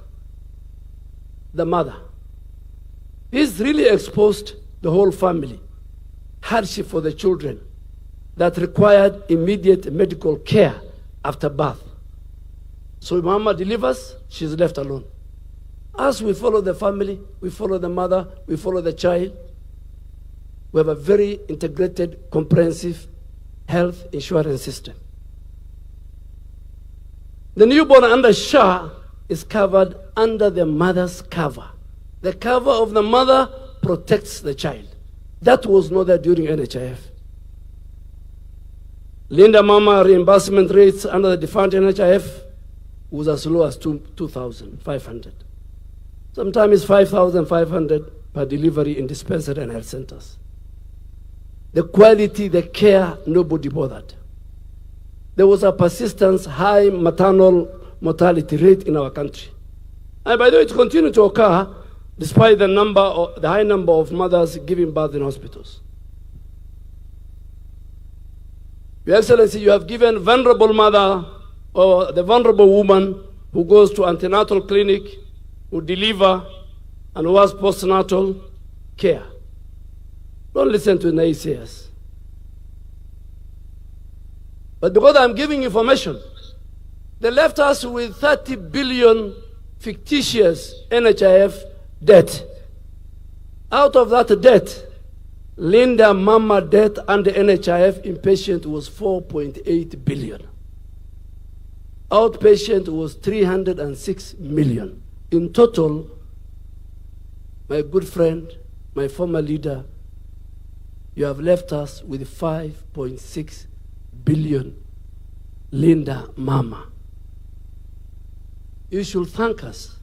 the mother. This really exposed the whole family, hardship for the children that required immediate medical care after birth. So if mama delivers, she's left alone. As we follow the family, we follow the mother, we follow the child. We have a very integrated, comprehensive health insurance system. The newborn under SHA is covered under the mother's cover. The cover of the mother protects the child. That was not there during NHIF. Linda Mama reimbursement rates under the defunct NHIF was as low as 2,500. Sometimes 5,500 per delivery in dispensary and health centers. The quality, the care, nobody bothered. There was a persistent high maternal mortality rate in our country. And by the way, it continued to occur despite the high number of mothers giving birth in hospitals. Your Excellency, you have given vulnerable mother or the vulnerable woman who goes to antenatal clinic, who deliver, and who has postnatal care. Don't listen to naysayers. But because I'm giving information, they left us with 30 billion fictitious NHIF debt. Out of that debt, Linda Mama debt under NHIF inpatient was 4.8 billion. Outpatient was 306 million. In total, my good friend, my former leader, you have left us with 5.6 billion Linda Mama. You should thank us.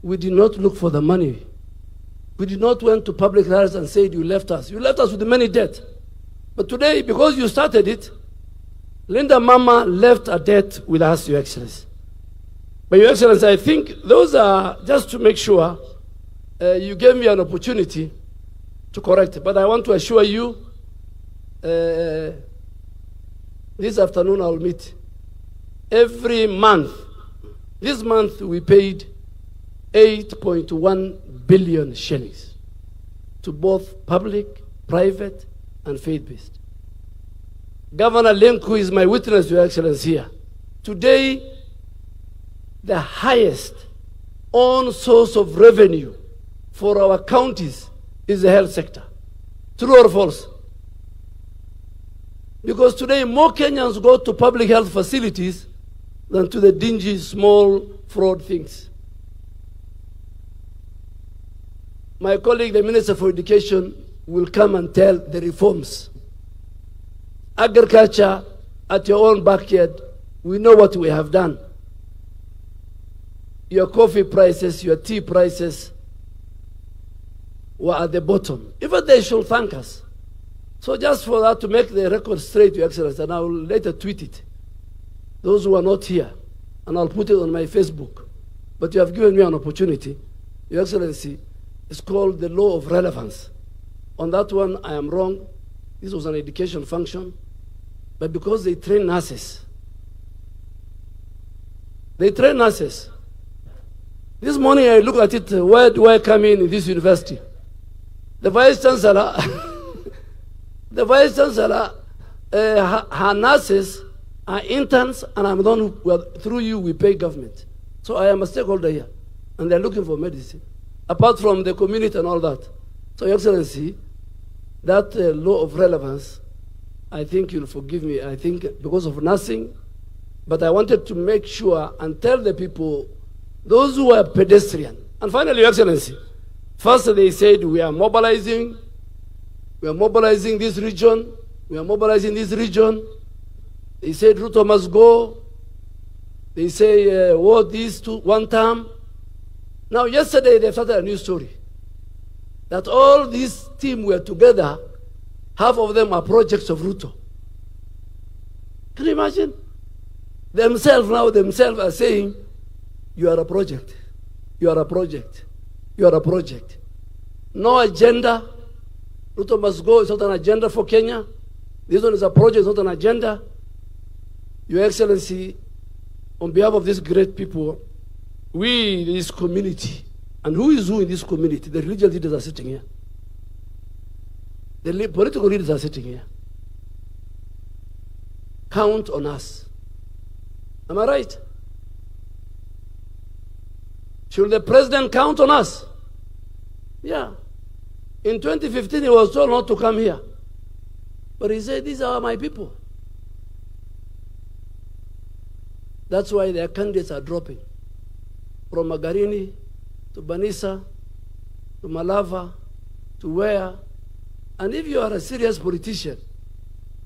We did not look for the money. We did not went to public libraries and said you left us. You left us with many debt. But today, because you started it, Linda Mama left a debt with us, Your Excellency. But Your Excellency, I think those are just to make sure you gave me an opportunity to correct it. But I want to assure you, this afternoon I'll meet. Every month, this month we paid 8.1 billion shillings to both public, private, and faith-based. Governor Lenku is my witness, Your Excellency, here. Today, the highest own source of revenue for our counties is the health sector. True or false? Because today, more Kenyans go to public health facilities than to the dingy, small, fraud things. My colleague, the Minister for Education, will come and tell the reforms. Agriculture, at your own backyard, we know what we have done. Your coffee prices, your tea prices were at the bottom. Even they should thank us. So just for that, to make the record straight, Your Excellency, and I will later tweet it. Those who are not here, and I'll put it on my Facebook. But you have given me an opportunity. Your Excellency, it's called the law of relevance. On that one, I am wrong. This was an education function. But because they train nurses. They train nurses. This morning I look at it, where do I come in this university? The Vice Chancellor, her nurses are interns, and I'm the one who, through you, we pay government. So I am a stakeholder here, and they're looking for medicine, apart from the community and all that. So, Your Excellency, that law of relevance, I think you'll forgive me, I think because of nursing, but I wanted to make sure and tell the people, those who are pedestrian. And finally, Your Excellency, first they said we are mobilizing this region, They said Ruto must go. They say war this to one term. Now yesterday they started a new story. That all these team were together, half of them are projects of Ruto. Can you imagine? Themselves are saying, you are a project, you are a project, you are a project. no agenda. Ruto must go, it's not an agenda for Kenya. This one is a project, it's not an agenda. Your Excellency, on behalf of these great people, we, this community, and who is who in this community? The religious leaders are sitting here. The political leaders are sitting here. Count on us. Am I right? Should the president count on us? Yeah. In 2015, he was told not to come here. But he said, these are my people. That's why their candidates are dropping. From Magarini to Banisa to Malava to where. And if you are a serious politician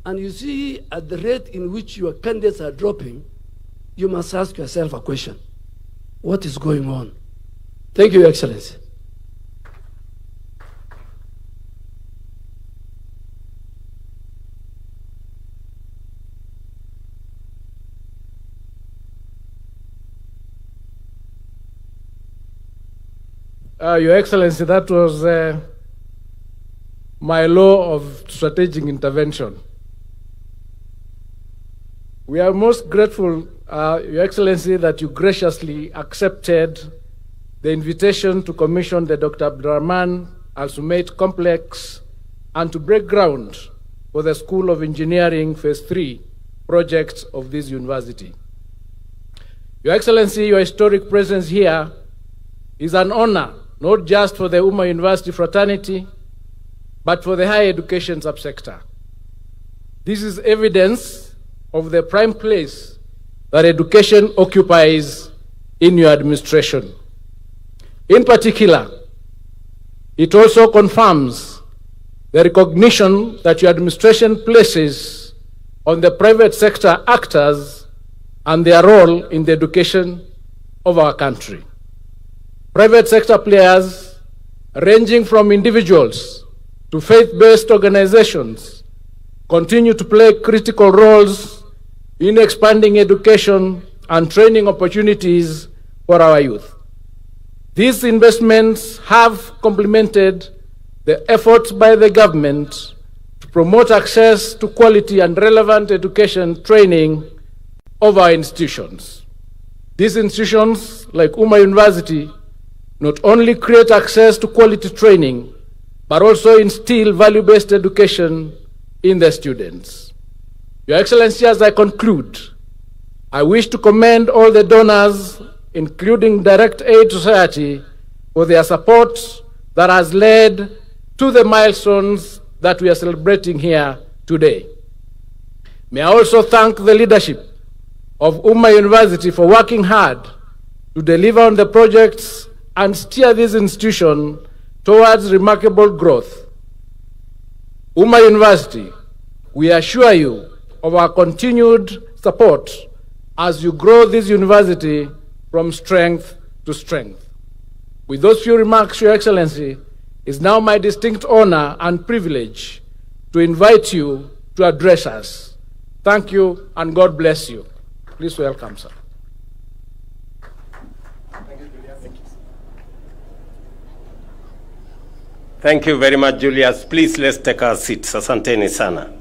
and you see at the rate in which your candidates are dropping, you must ask yourself a question. What is going on? Thank you, Your Excellency. Your Excellency, that was my law of strategic intervention. We are most grateful, Your Excellency, that you graciously accepted the invitation to commission the Dr. Abdurrahman Al-Sumait Complex and to break ground for the School of Engineering Phase 3 project of this university. Your Excellency, your historic presence here is an honor, not just for the Umma University fraternity, but for the higher education subsector. This is evidence of the prime place that education occupies in your administration. In particular, it also confirms the recognition that your administration places on the private sector actors and their role in the education of our country. Private sector players, ranging from individuals to faith-based organizations, continue to play critical roles in expanding education and training opportunities for our youth. These investments have complemented the efforts by the government to promote access to quality and relevant education training of our institutions. These institutions, like Umma University, not only create access to quality training, but also instill value-based education in the students. Your Excellency, as I conclude, I wish to commend all the donors, including Direct Aid Society, for their support that has led to the milestones that we are celebrating here today. May I also thank the leadership of Umma University for working hard to deliver on the projects and steer this institution towards remarkable growth. Umma University, we assure you of our continued support as you grow this university from strength to strength. With those few remarks, Your Excellency, it's now my distinct honor and privilege to invite you to address us. Thank you and God bless you. Please welcome, sir. Thank you very much, Julius. Please, let's take our seats. Asanteni sana.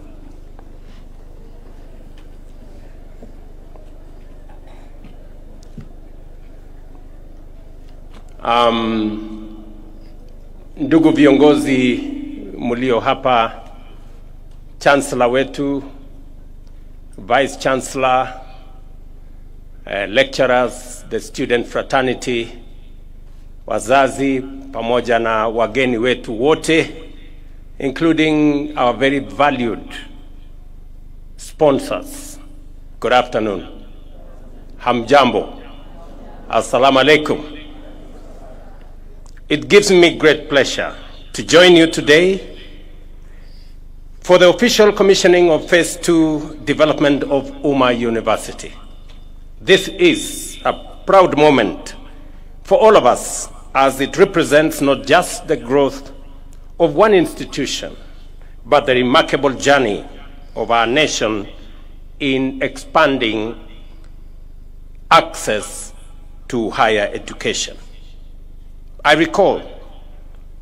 Ndugu viongozi mulio hapa, Chancellor wetu, Vice Chancellor, lecturers, the student fraternity, wazazi, pamoja na wageni wetu wote, including our very valued sponsors. Good afternoon. Hamjambo. Assalamu alaikum. It gives me great pleasure to join you today for the official commissioning of Phase 2 development of Umma University. This is a proud moment for all of us, as it represents not just the growth of one institution, but the remarkable journey of our nation in expanding access to higher education. I recall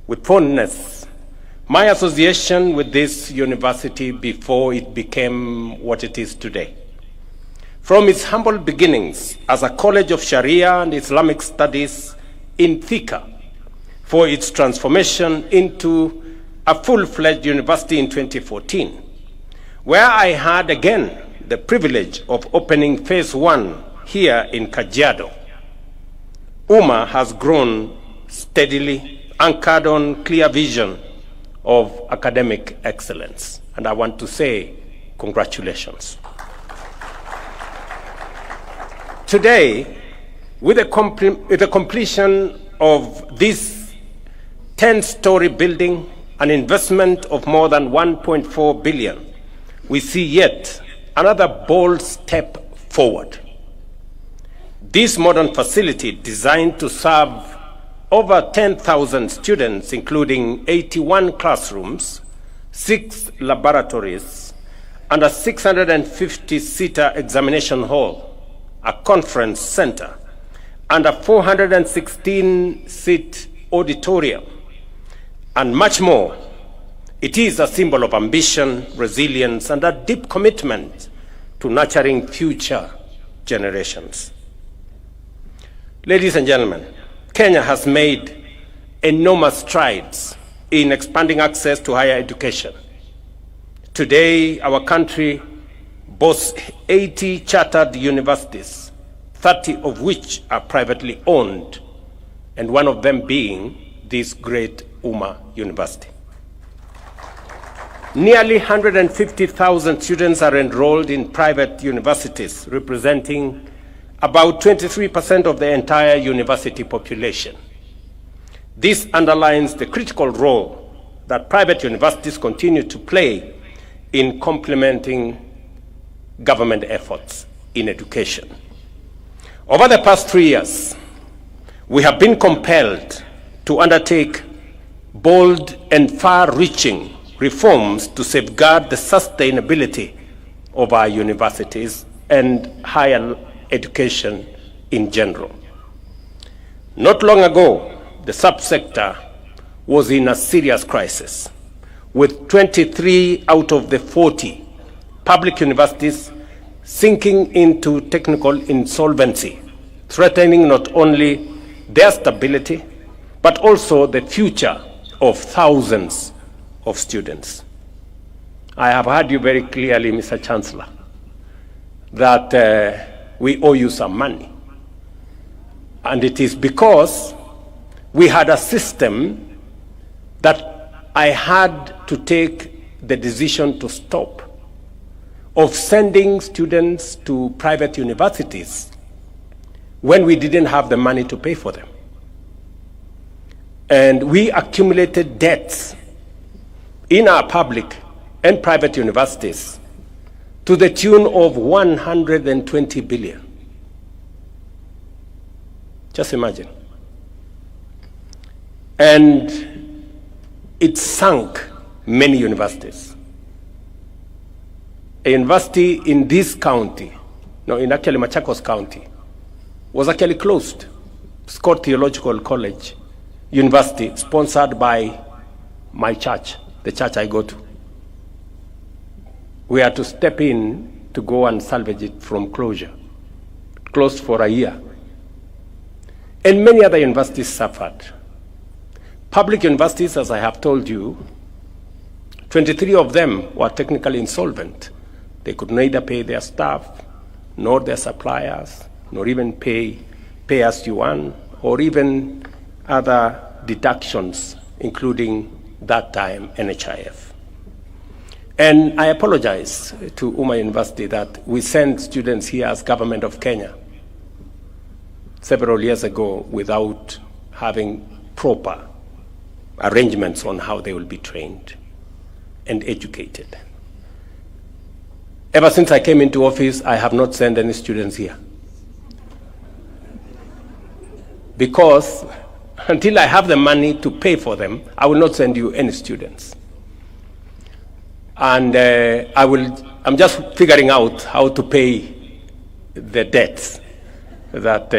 with fondness my association with this university before it became what it is today. From its humble beginnings as a college of Sharia and Islamic studies in Thika, for its transformation into a full-fledged university in 2014, where I had again the privilege of opening phase 1 here in Kajiado. Umma has grown steadily, anchored on clear vision of academic excellence. And I want to say congratulations. Today, with the completion of this 10-story building, an investment of more than 1.4 billion, we see yet another bold step forward. This modern facility, designed to serve over 10,000 students, including 81 classrooms, 6 laboratories, and a 650-seater examination hall, a conference center, and a 416-seat auditorium, and much more. It is a symbol of ambition, resilience, and a deep commitment to nurturing future generations. Ladies and gentlemen, Kenya has made enormous strides in expanding access to higher education. Today, our country boasts 80 chartered universities, 30 of which are privately owned, and one of them being this great Umma University. Nearly 150,000 students are enrolled in private universities, representing about 23% of the entire university population. This underlines the critical role that private universities continue to play in complementing government efforts in education. Over the past 3 years, we have been compelled to undertake bold and far-reaching reforms to safeguard the sustainability of our universities and higher education in general. Not long ago, the subsector was in a serious crisis, with 23 out of the 40 public universities sinking into technical insolvency, threatening not only their stability, but also the future of thousands of students. I have heard you very clearly, Mr. Chancellor, that we owe you some money. And it is because we had a system that I had to take the decision to stop of sending students to private universities when we didn't have the money to pay for them. And we accumulated debts in our public and private universities to the tune of 120 billion. Just imagine. And it sunk many universities. A university in this county, no, in actually Machakos County, was actually closed. Scott Theological College University, sponsored by my church, the church I go to. We had to step in to go and salvage it from closure. Closed for a year. And many other universities suffered. Public universities, as I have told you, 23 of them were technically insolvent. They could neither pay their staff, nor their suppliers, nor even pay as you earn, or even other deductions, including that time NHIF. And I apologize to Umma University that we sent students here as government of Kenya several years ago without having proper arrangements on how they will be trained and educated. Ever since I came into office, I have not sent any students here. Because until I have the money to pay for them, I will not send you any students. And I'm just figuring out how to pay the debts that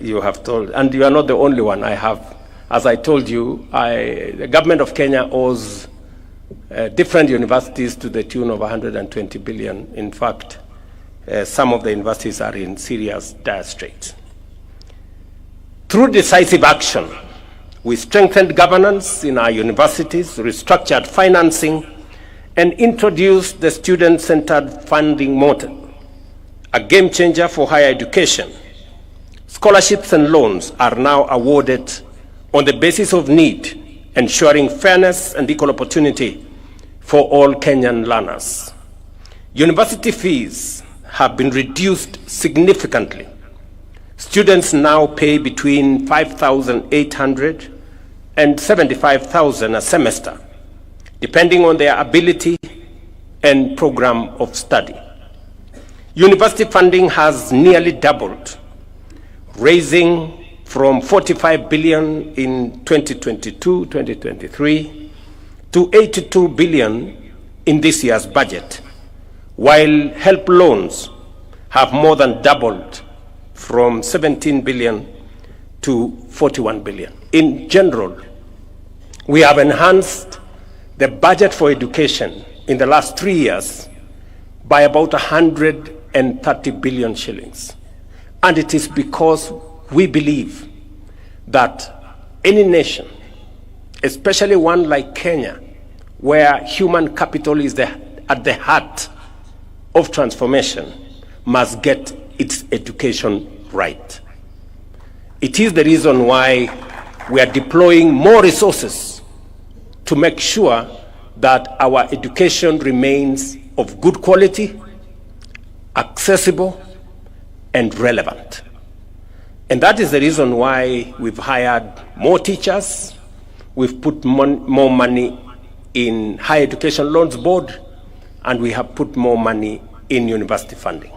you have told. And you are not the only one. I have As I told you, the government of Kenya owes different universities to the tune of 120 billion. In fact, some of the universities are in serious dire straits. Through decisive action, we strengthened governance in our universities, restructured financing, and introduced the student-centered funding model, a game changer for higher education. Scholarships and loans are now awarded on the basis of need, ensuring fairness and equal opportunity for all Kenyan learners. University fees have been reduced significantly. Students now pay between 5,800 and 75,000 a semester, depending on their ability and program of study. University funding has nearly doubled, raising from 45 billion in 2022-2023 to 82 billion in this year's budget, while help loans have more than doubled from 17 billion to 41 billion. In general, we have enhanced the budget for education in the last 3 years by about 130 billion shillings. And it is because we believe that any nation, especially one like Kenya, where human capital is at the heart of transformation, must get its education right. It is the reason why we are deploying more resources to make sure that our education remains of good quality, accessible, and relevant. And that is the reason why we've hired more teachers, we've put more money in Higher Education Loans Board, and we have put more money in university funding.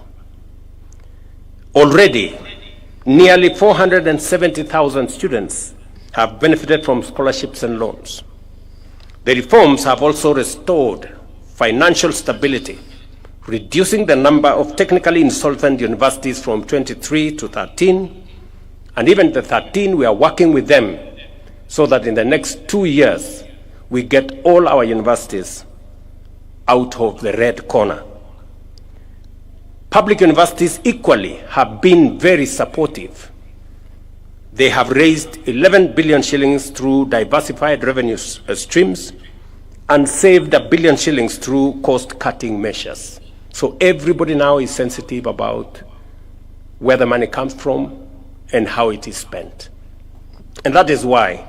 Already, nearly 470,000 students have benefited from scholarships and loans. The reforms have also restored financial stability, reducing the number of technically insolvent universities from 23 to 13, and even the 13, we are working with them so that in the next 2 years, we get all our universities out of the red corner. Public universities equally have been very supportive. They have raised 11 billion shillings through diversified revenue streams and saved 1 billion shillings through cost-cutting measures. So everybody now is sensitive about where the money comes from and how it is spent. And that is why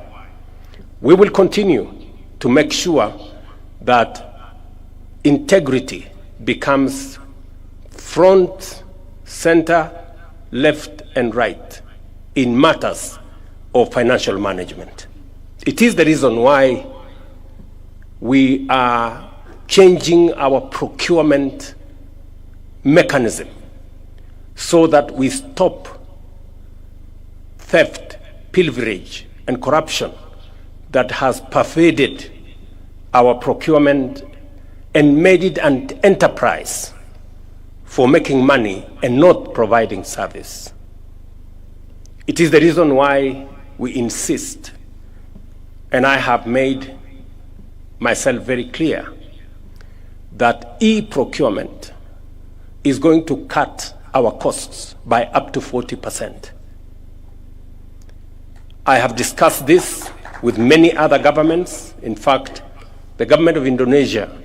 we will continue to make sure that integrity becomes front, center, left, and right in matters of financial management. It is the reason why we are changing our procurement mechanism so that we stop theft, pilferage, and corruption that has pervaded our procurement and made it an enterprise for making money and not providing service. It is the reason why we insist, and I have made myself very clear, that e-procurement is going to cut our costs by up to 40%. I have discussed this with many other governments. In fact, the government of Indonesia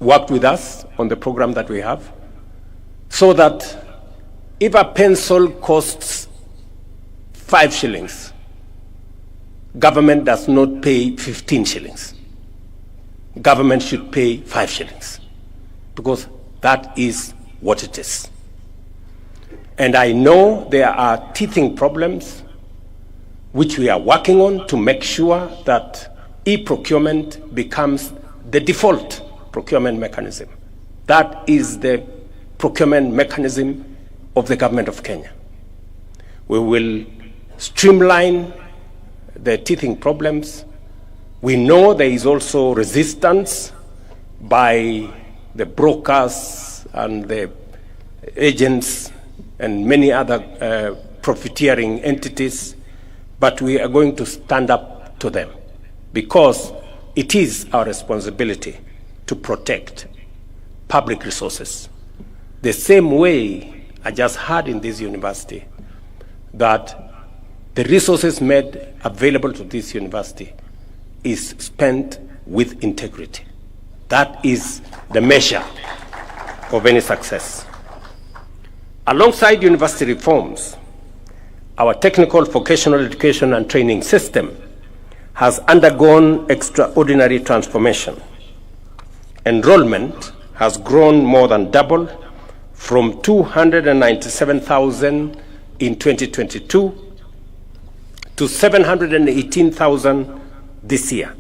worked with us on the program that we have, so that if a pencil costs 5 shillings, government does not pay 15 shillings. Government should pay 5 shillings, because that is what it is. And I know there are teething problems which we are working on to make sure that e-procurement becomes the default procurement mechanism. That is the procurement mechanism of the government of Kenya. We will streamline the teething problems. We know there is also resistance by the brokers and the agents and many other profiteering entities but we are going to stand up to them because it is our responsibility to protect public resources. The same way I just heard in this university that the resources made available to this university is spent with integrity. That is the measure of any success. Alongside university reforms, our technical vocational education and training system has undergone extraordinary transformation. Enrollment has grown more than double from 297,000 in 2022 to 718,000 this year,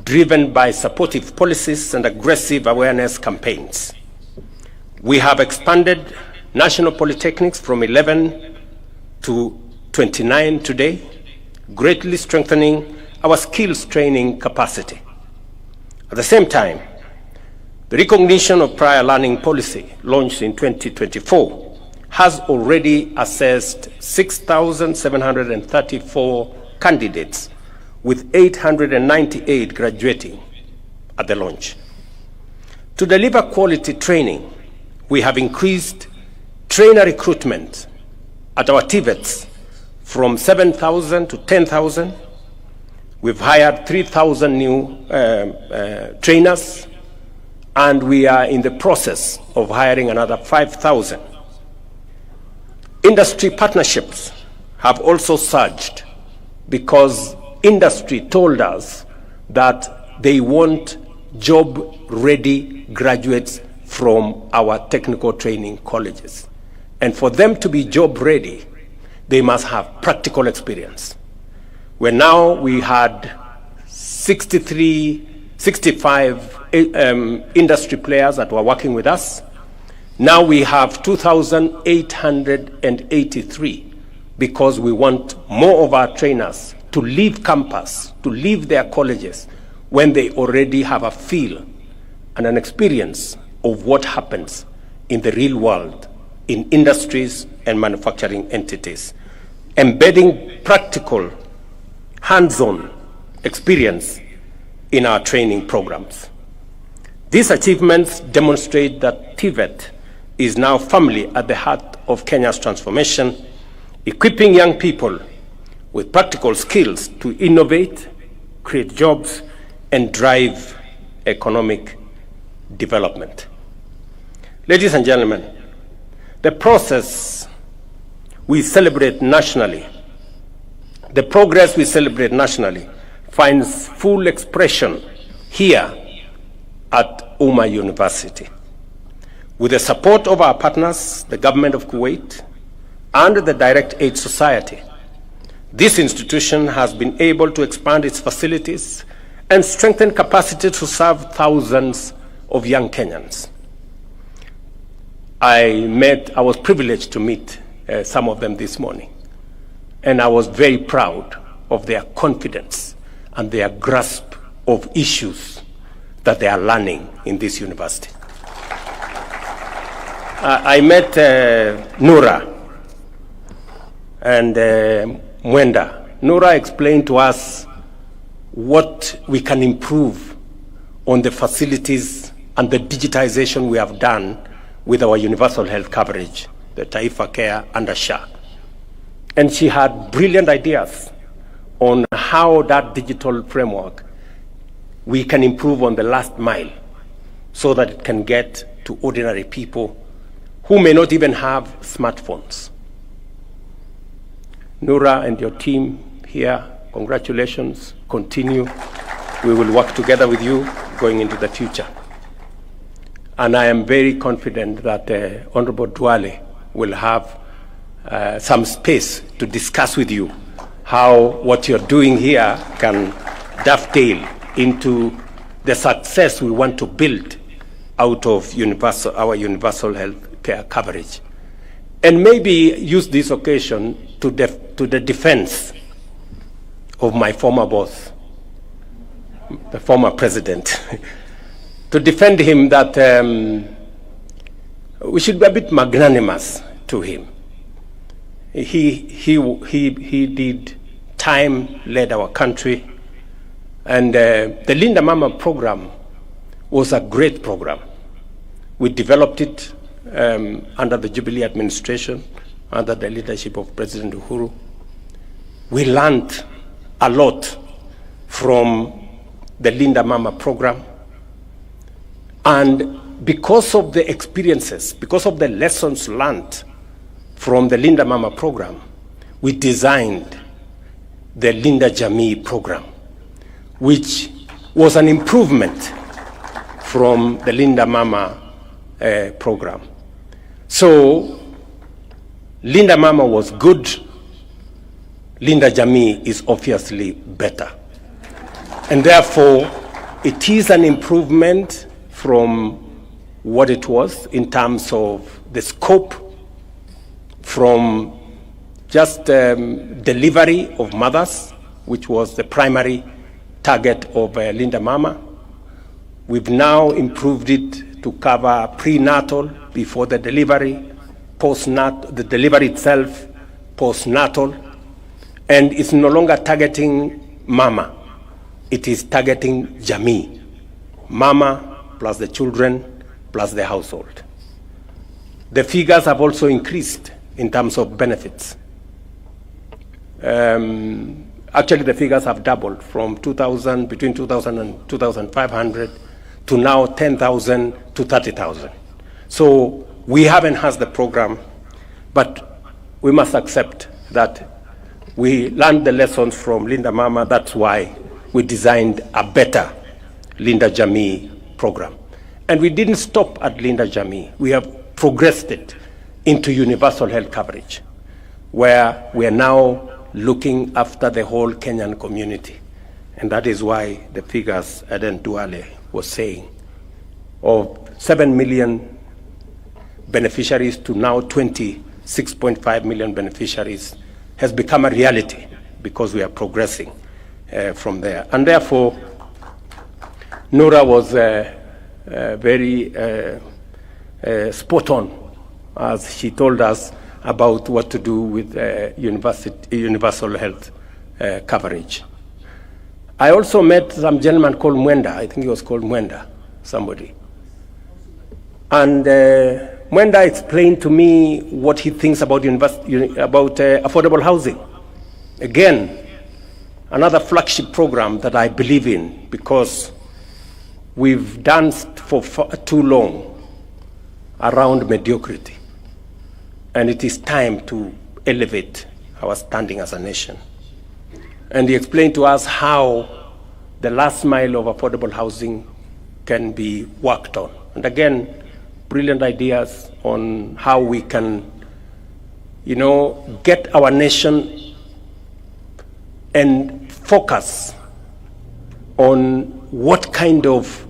driven by supportive policies and aggressive awareness campaigns. We have expanded national polytechnics from 11 to 29 today, greatly strengthening our skills training capacity. At the same time, the recognition of prior learning policy launched in 2024 has already assessed 6,734 candidates, with 898 graduating at the launch. To deliver quality training, we have increased trainer recruitment at our TVETs from 7,000 to 10,000. We've hired 3,000 new trainers, and we are in the process of hiring another 5,000. Industry partnerships have also surged because industry told us that they want job-ready graduates from our technical training colleges. And for them to be job-ready, they must have practical experience. Where now we had 65 industry players that were working with us. Now we have 2,883 because we want more of our trainers to leave campus, to leave their colleges when they already have a feel and an experience of what happens in the real world, in industries and manufacturing entities, embedding practical, hands-on experience in our training programs. These achievements demonstrate that TVET is now firmly at the heart of Kenya's transformation, equipping young people with practical skills to innovate, create jobs, and drive economic development. Ladies and gentlemen, the process we celebrate nationally, the progress we celebrate nationally finds full expression here at Umma University. With the support of our partners, the government of Kuwait, and the Direct Aid Society, this institution has been able to expand its facilities and strengthen capacity to serve thousands of young Kenyans. I was privileged to meet some of them this morning, and I was very proud of their confidence and their grasp of issues that they are learning in this university. I met Nura and Mwenda. Nura explained to us what we can improve on the facilities and the digitization we have done with our universal health coverage, the Taifa Care under SHA. And she had brilliant ideas on how that digital framework we can improve on the last mile so that it can get to ordinary people who may not even have smartphones. Nura and your team here, congratulations, continue. We will work together with you going into the future. And I am very confident that Honorable Duale will have some space to discuss with you how what you're doing here can dovetail into the success we want to build out of our universal health care coverage. And maybe use this occasion to the defense of my former boss, the former president, to defend him that we should be a bit magnanimous to him. He did time led our country. And the Linda Mama program was a great program. We developed it under the Jubilee administration, under the leadership of President Uhuru. We learned a lot from the Linda Mama program. And because of the experiences, because of the lessons learned from the Linda Mama program, we designed the Linda Jamii program, which was an improvement from the Linda Mama program. So Linda Mama was good. Linda Jamii is obviously better. And therefore, it is an improvement from what it was in terms of the scope, from just delivery of mothers, which was the primary target of Linda Mama. We've now improved it to cover prenatal, before the delivery, postnatal, the delivery itself, postnatal, and it's no longer targeting Mama. It is targeting Jamii, Mama plus the children plus the household. The figures have also increased in terms of benefits. Actually, the figures have doubled from 2,000, between 2,000 and 2,500 to now 10,000 to 30,000. So we have enhanced the program, but we must accept that we learned the lessons from Linda Mama. That's why we designed a better Linda Jamii program. And we didn't stop at Linda Jamii. We have progressed it into universal health coverage, where we are now looking after the whole Kenyan community. And that is why the figures Aden Duale was saying, of 7 million beneficiaries to now 26.5 million beneficiaries, has become a reality because we are progressing from there. And therefore, Nora was very spot on as she told us about what to do with universal health coverage. I also met some gentleman called Mwenda. I think he was called Mwenda, somebody. And Mwenda explained to me what he thinks about affordable housing. Again, another flagship program that I believe in, because we've danced for too long around mediocrity. And it is time to elevate our standing as a nation. And he explained to us how the last mile of affordable housing can be worked on. And again, brilliant ideas on how we can, get our nation and focus on what kind of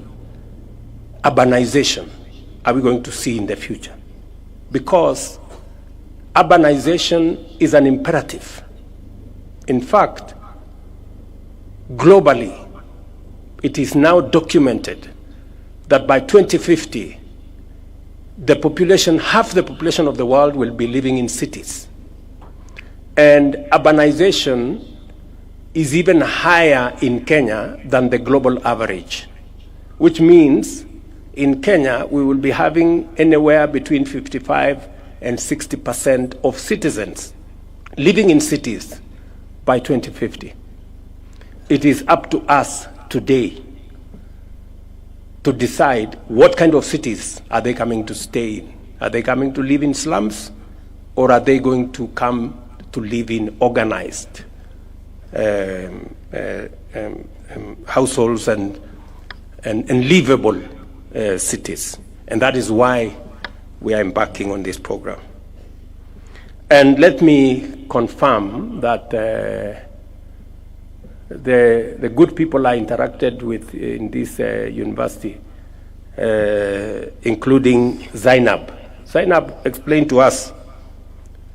urbanization are we going to see in the future. Because urbanization is an imperative. In fact, globally, it is now documented that by 2050, the population, half the population of the world will be living in cities. And urbanization is even higher in Kenya than the global average, which means in Kenya, we will be having anywhere between 55 and 60% of citizens living in cities by 2050. It is up to us today to decide what kind of cities are they coming to stay in. Are they coming to live in slums, or are they going to come to live in organized households and livable cities? And that is why we are embarking on this program. And let me confirm that the good people I interacted with in this university, including Zainab. Zainab explained to us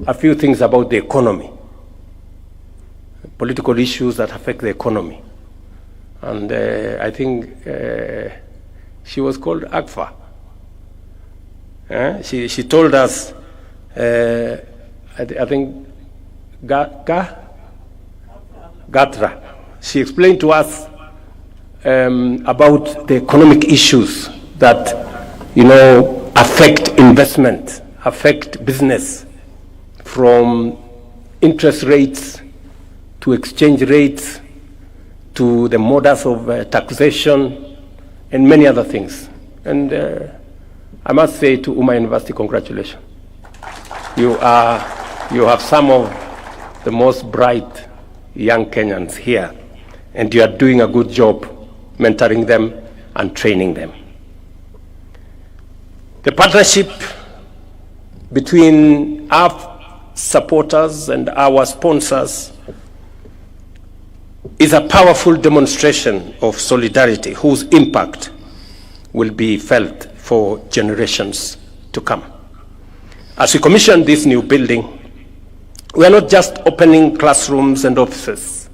a few things about the economy, political issues that affect the economy. And I think she was called Akfa. She told us, I think, Gatra. She explained to us about the economic issues that, affect investment, affect business, from interest rates to exchange rates to the modus of taxation and many other things. And I must say to Umma University, congratulations. You have some of the most bright young Kenyans here, and you are doing a good job mentoring them and training them. The partnership between our supporters and our sponsors is a powerful demonstration of solidarity whose impact will be felt for generations to come. As we commission this new building, we are not just opening classrooms and offices.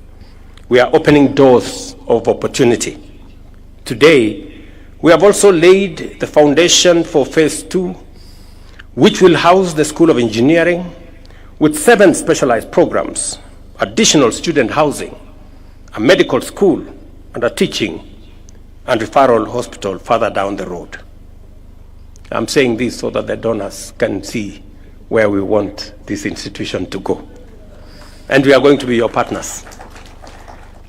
We are opening doors of opportunity. Today, we have also laid the foundation for phase 2, which will house the School of Engineering with 7 specialized programs, additional student housing, a medical school, and a teaching and referral hospital further down the road. I'm saying this so that the donors can see where we want this institution to go. And we are going to be your partners.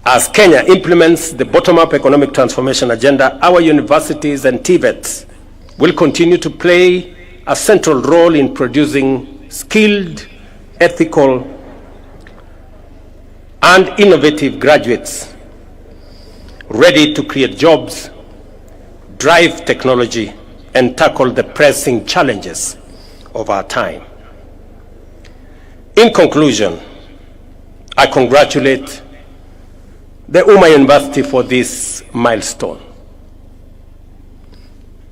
As Kenya implements the bottom-up economic transformation agenda, our universities and TVETs will continue to play a central role in producing skilled, ethical, and innovative graduates ready to create jobs, drive technology, and tackle the pressing challenges of our time. In conclusion, I congratulate the Umma University for this milestone.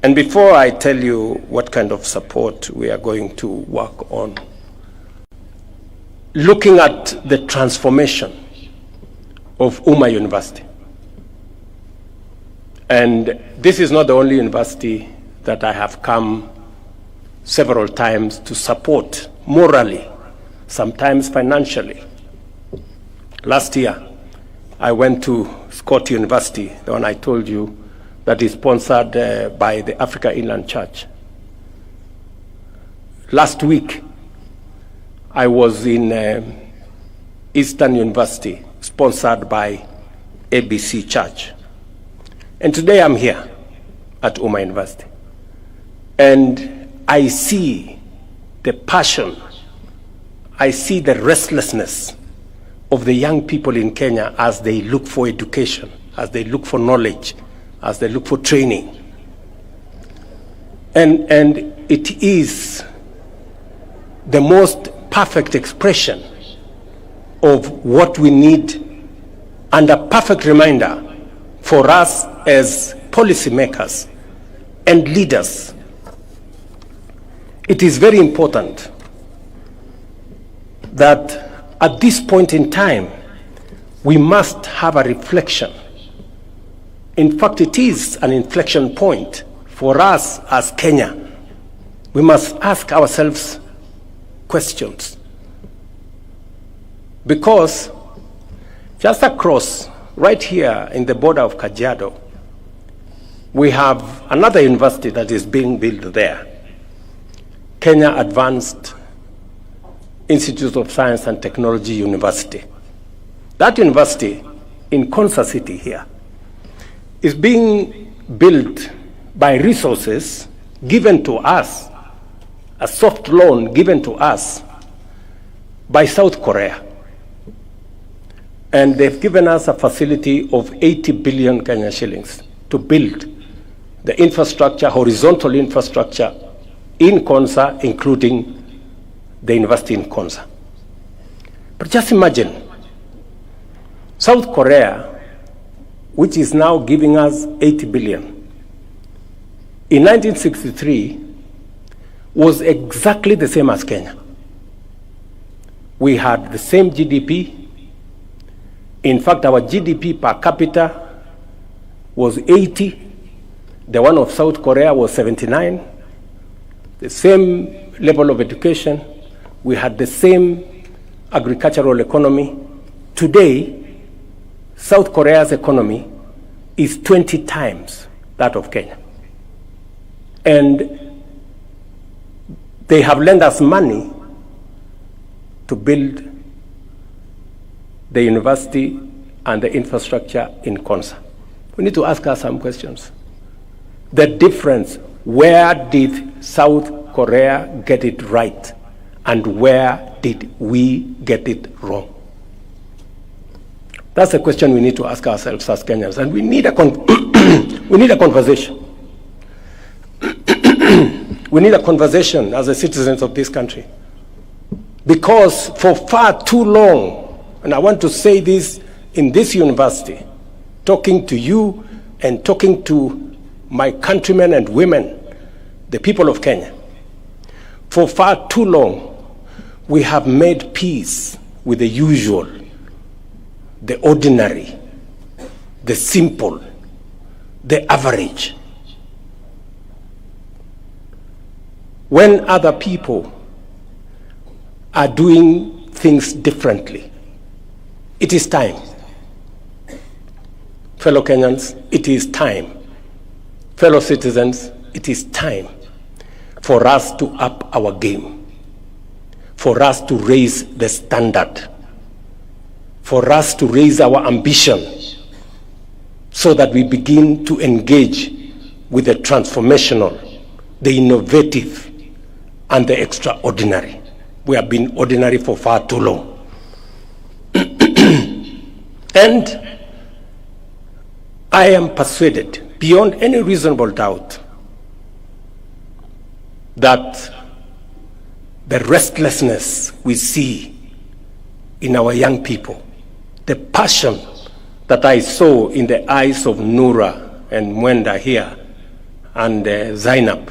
And before I tell you what kind of support we are going to work on, looking at the transformation of Umma University, and this is not the only university that I have come several times to support morally, sometimes financially. Last year, I went to Scott University, the one I told you that is sponsored by the Africa Inland Church. Last week, I was in Eastern University, sponsored by ABC Church. And today I'm here at Umma University. And I see the passion, I see the restlessness of the young people in Kenya as they look for education, as they look for knowledge, as they look for training. And it is the most perfect expression of what we need and a perfect reminder for us as policymakers and leaders. It is very important that at this point in time, we must have a reflection. In fact, it is an inflection point for us as Kenya. We must ask ourselves questions. Because just across, right here in the border of Kajiado, we have another university that is being built there, Kenya Advanced Institute of Science and Technology University. That university in Konsa City here is being built by resources given to us, a soft loan given to us by South Korea. And they've given us a facility of 80 billion Kenya shillings to build the infrastructure, horizontal infrastructure in Konsa, including the university in Konsa. But just imagine, South Korea, which is now giving us 80 billion, in 1963 was exactly the same as Kenya. We had the same GDP. In fact, our GDP per capita was 80. The one of South Korea was 79. The same level of education. We had the same agricultural economy. Today, South Korea's economy is 20 times that of Kenya. And they have lent us money to build the university and the infrastructure in Konza. We need to ask us some questions. The difference, where did South Korea get it right, and where did we get it wrong? That's a question we need to ask ourselves as Kenyans, and we need a we need a conversation. We need a conversation as the citizens of this country, because for far too long, and I want to say this in this university, talking to you and talking to my countrymen and women, the people of Kenya, for far too long, we have made peace with the usual, the ordinary, the simple, the average. When other people are doing things differently, it is time. Fellow Kenyans, it is time. Fellow citizens, it is time for us to up our game, for us to raise the standard, for us to raise our ambition, so that we begin to engage with the transformational, the innovative, and the extraordinary. We have been ordinary for far too long. And I am persuaded, beyond any reasonable doubt, that the restlessness we see in our young people, the passion that I saw in the eyes of Nura and Mwenda here, and Zainab,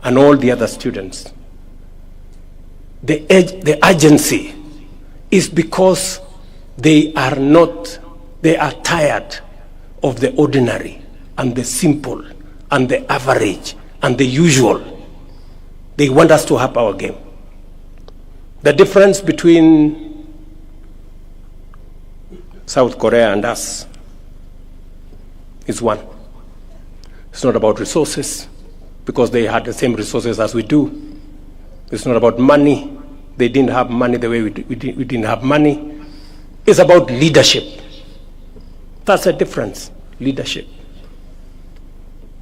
and all the other students, the urgency is because they are tired of the ordinary and the simple and the average and the usual. They want us to up our game. The difference between South Korea and us is one. It's not about resources, because they had the same resources as we do. It's not about money. They didn't have money the way we didn't have money. It's about leadership. That's the difference, leadership.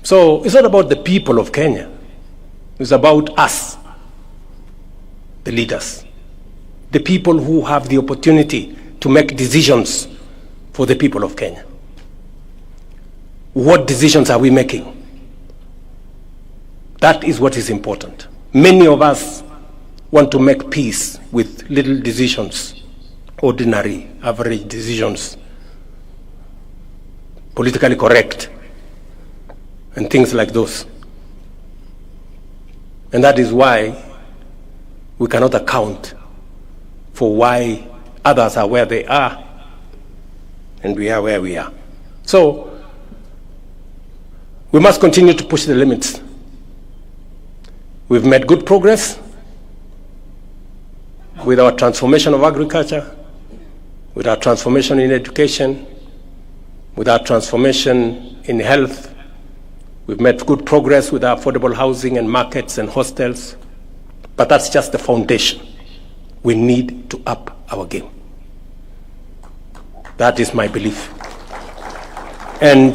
So it's not about the people of Kenya. It's about us, the leaders, the people who have the opportunity to make decisions for the people of Kenya. What decisions are we making? That is what is important. Many of us want to make peace with little decisions, ordinary, average decisions, politically correct, and things like those. And that is why we cannot account for why others are where they are and we are where we are. So we must continue to push the limits. We've made good progress with our transformation of agriculture, with our transformation in education, with our transformation in health. We've made good progress with our affordable housing and markets and hostels, but that's just the foundation. We need to up our game. That is my belief. And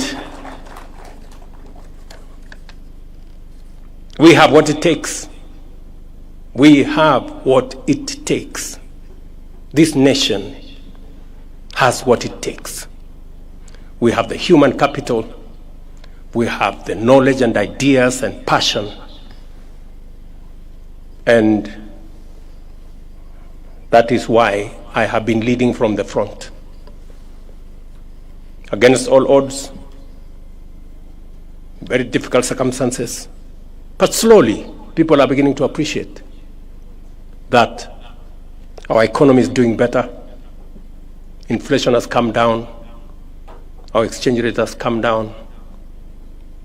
we have what it takes. We have what it takes. This nation has what it takes. We have the human capital. We have the knowledge and ideas and passion. And that is why I have been leading from the front. Against all odds, very difficult circumstances, but slowly people are beginning to appreciate that our economy is doing better. Inflation has come down. Our exchange rate has come down.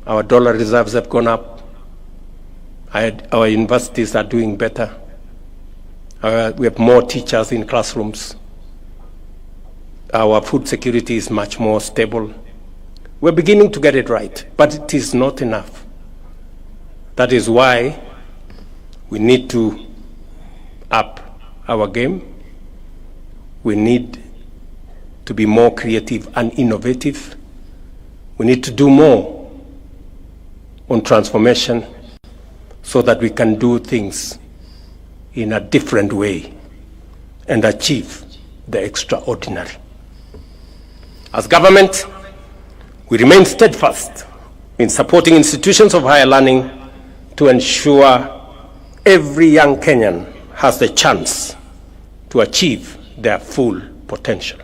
Our dollar reserves have gone up. Our universities are doing better. We have more teachers in classrooms. our food security is much more stable. We're beginning to get it right, but it is not enough. That is why we need to up our game. We need to be more creative and innovative. We need to do more on transformation so that we can do things in a different way and achieve the extraordinary. As government, we remain steadfast in supporting institutions of higher learning to ensure every young Kenyan has the chance to achieve their full potential.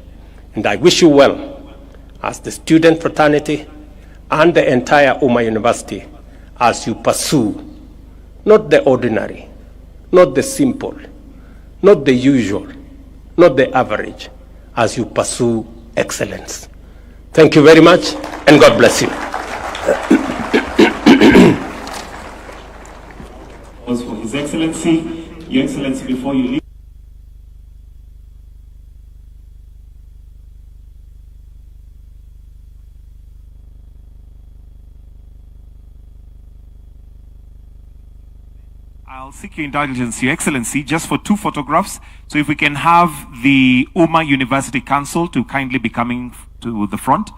And I wish you well as the student fraternity and the entire Umma University as you pursue not the ordinary, not the simple, not the usual, not the average, as you pursue excellence. Thank you very much, and God bless you. For His Excellency, Your Excellency, before you leave. I'll seek your indulgence, Your Excellency, just for 2 photographs. So if we can have the Umma University Council to kindly be coming to the front.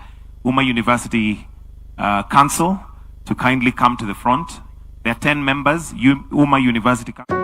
Umma University Council to kindly come to the front. There are 10 members, Umma University Council.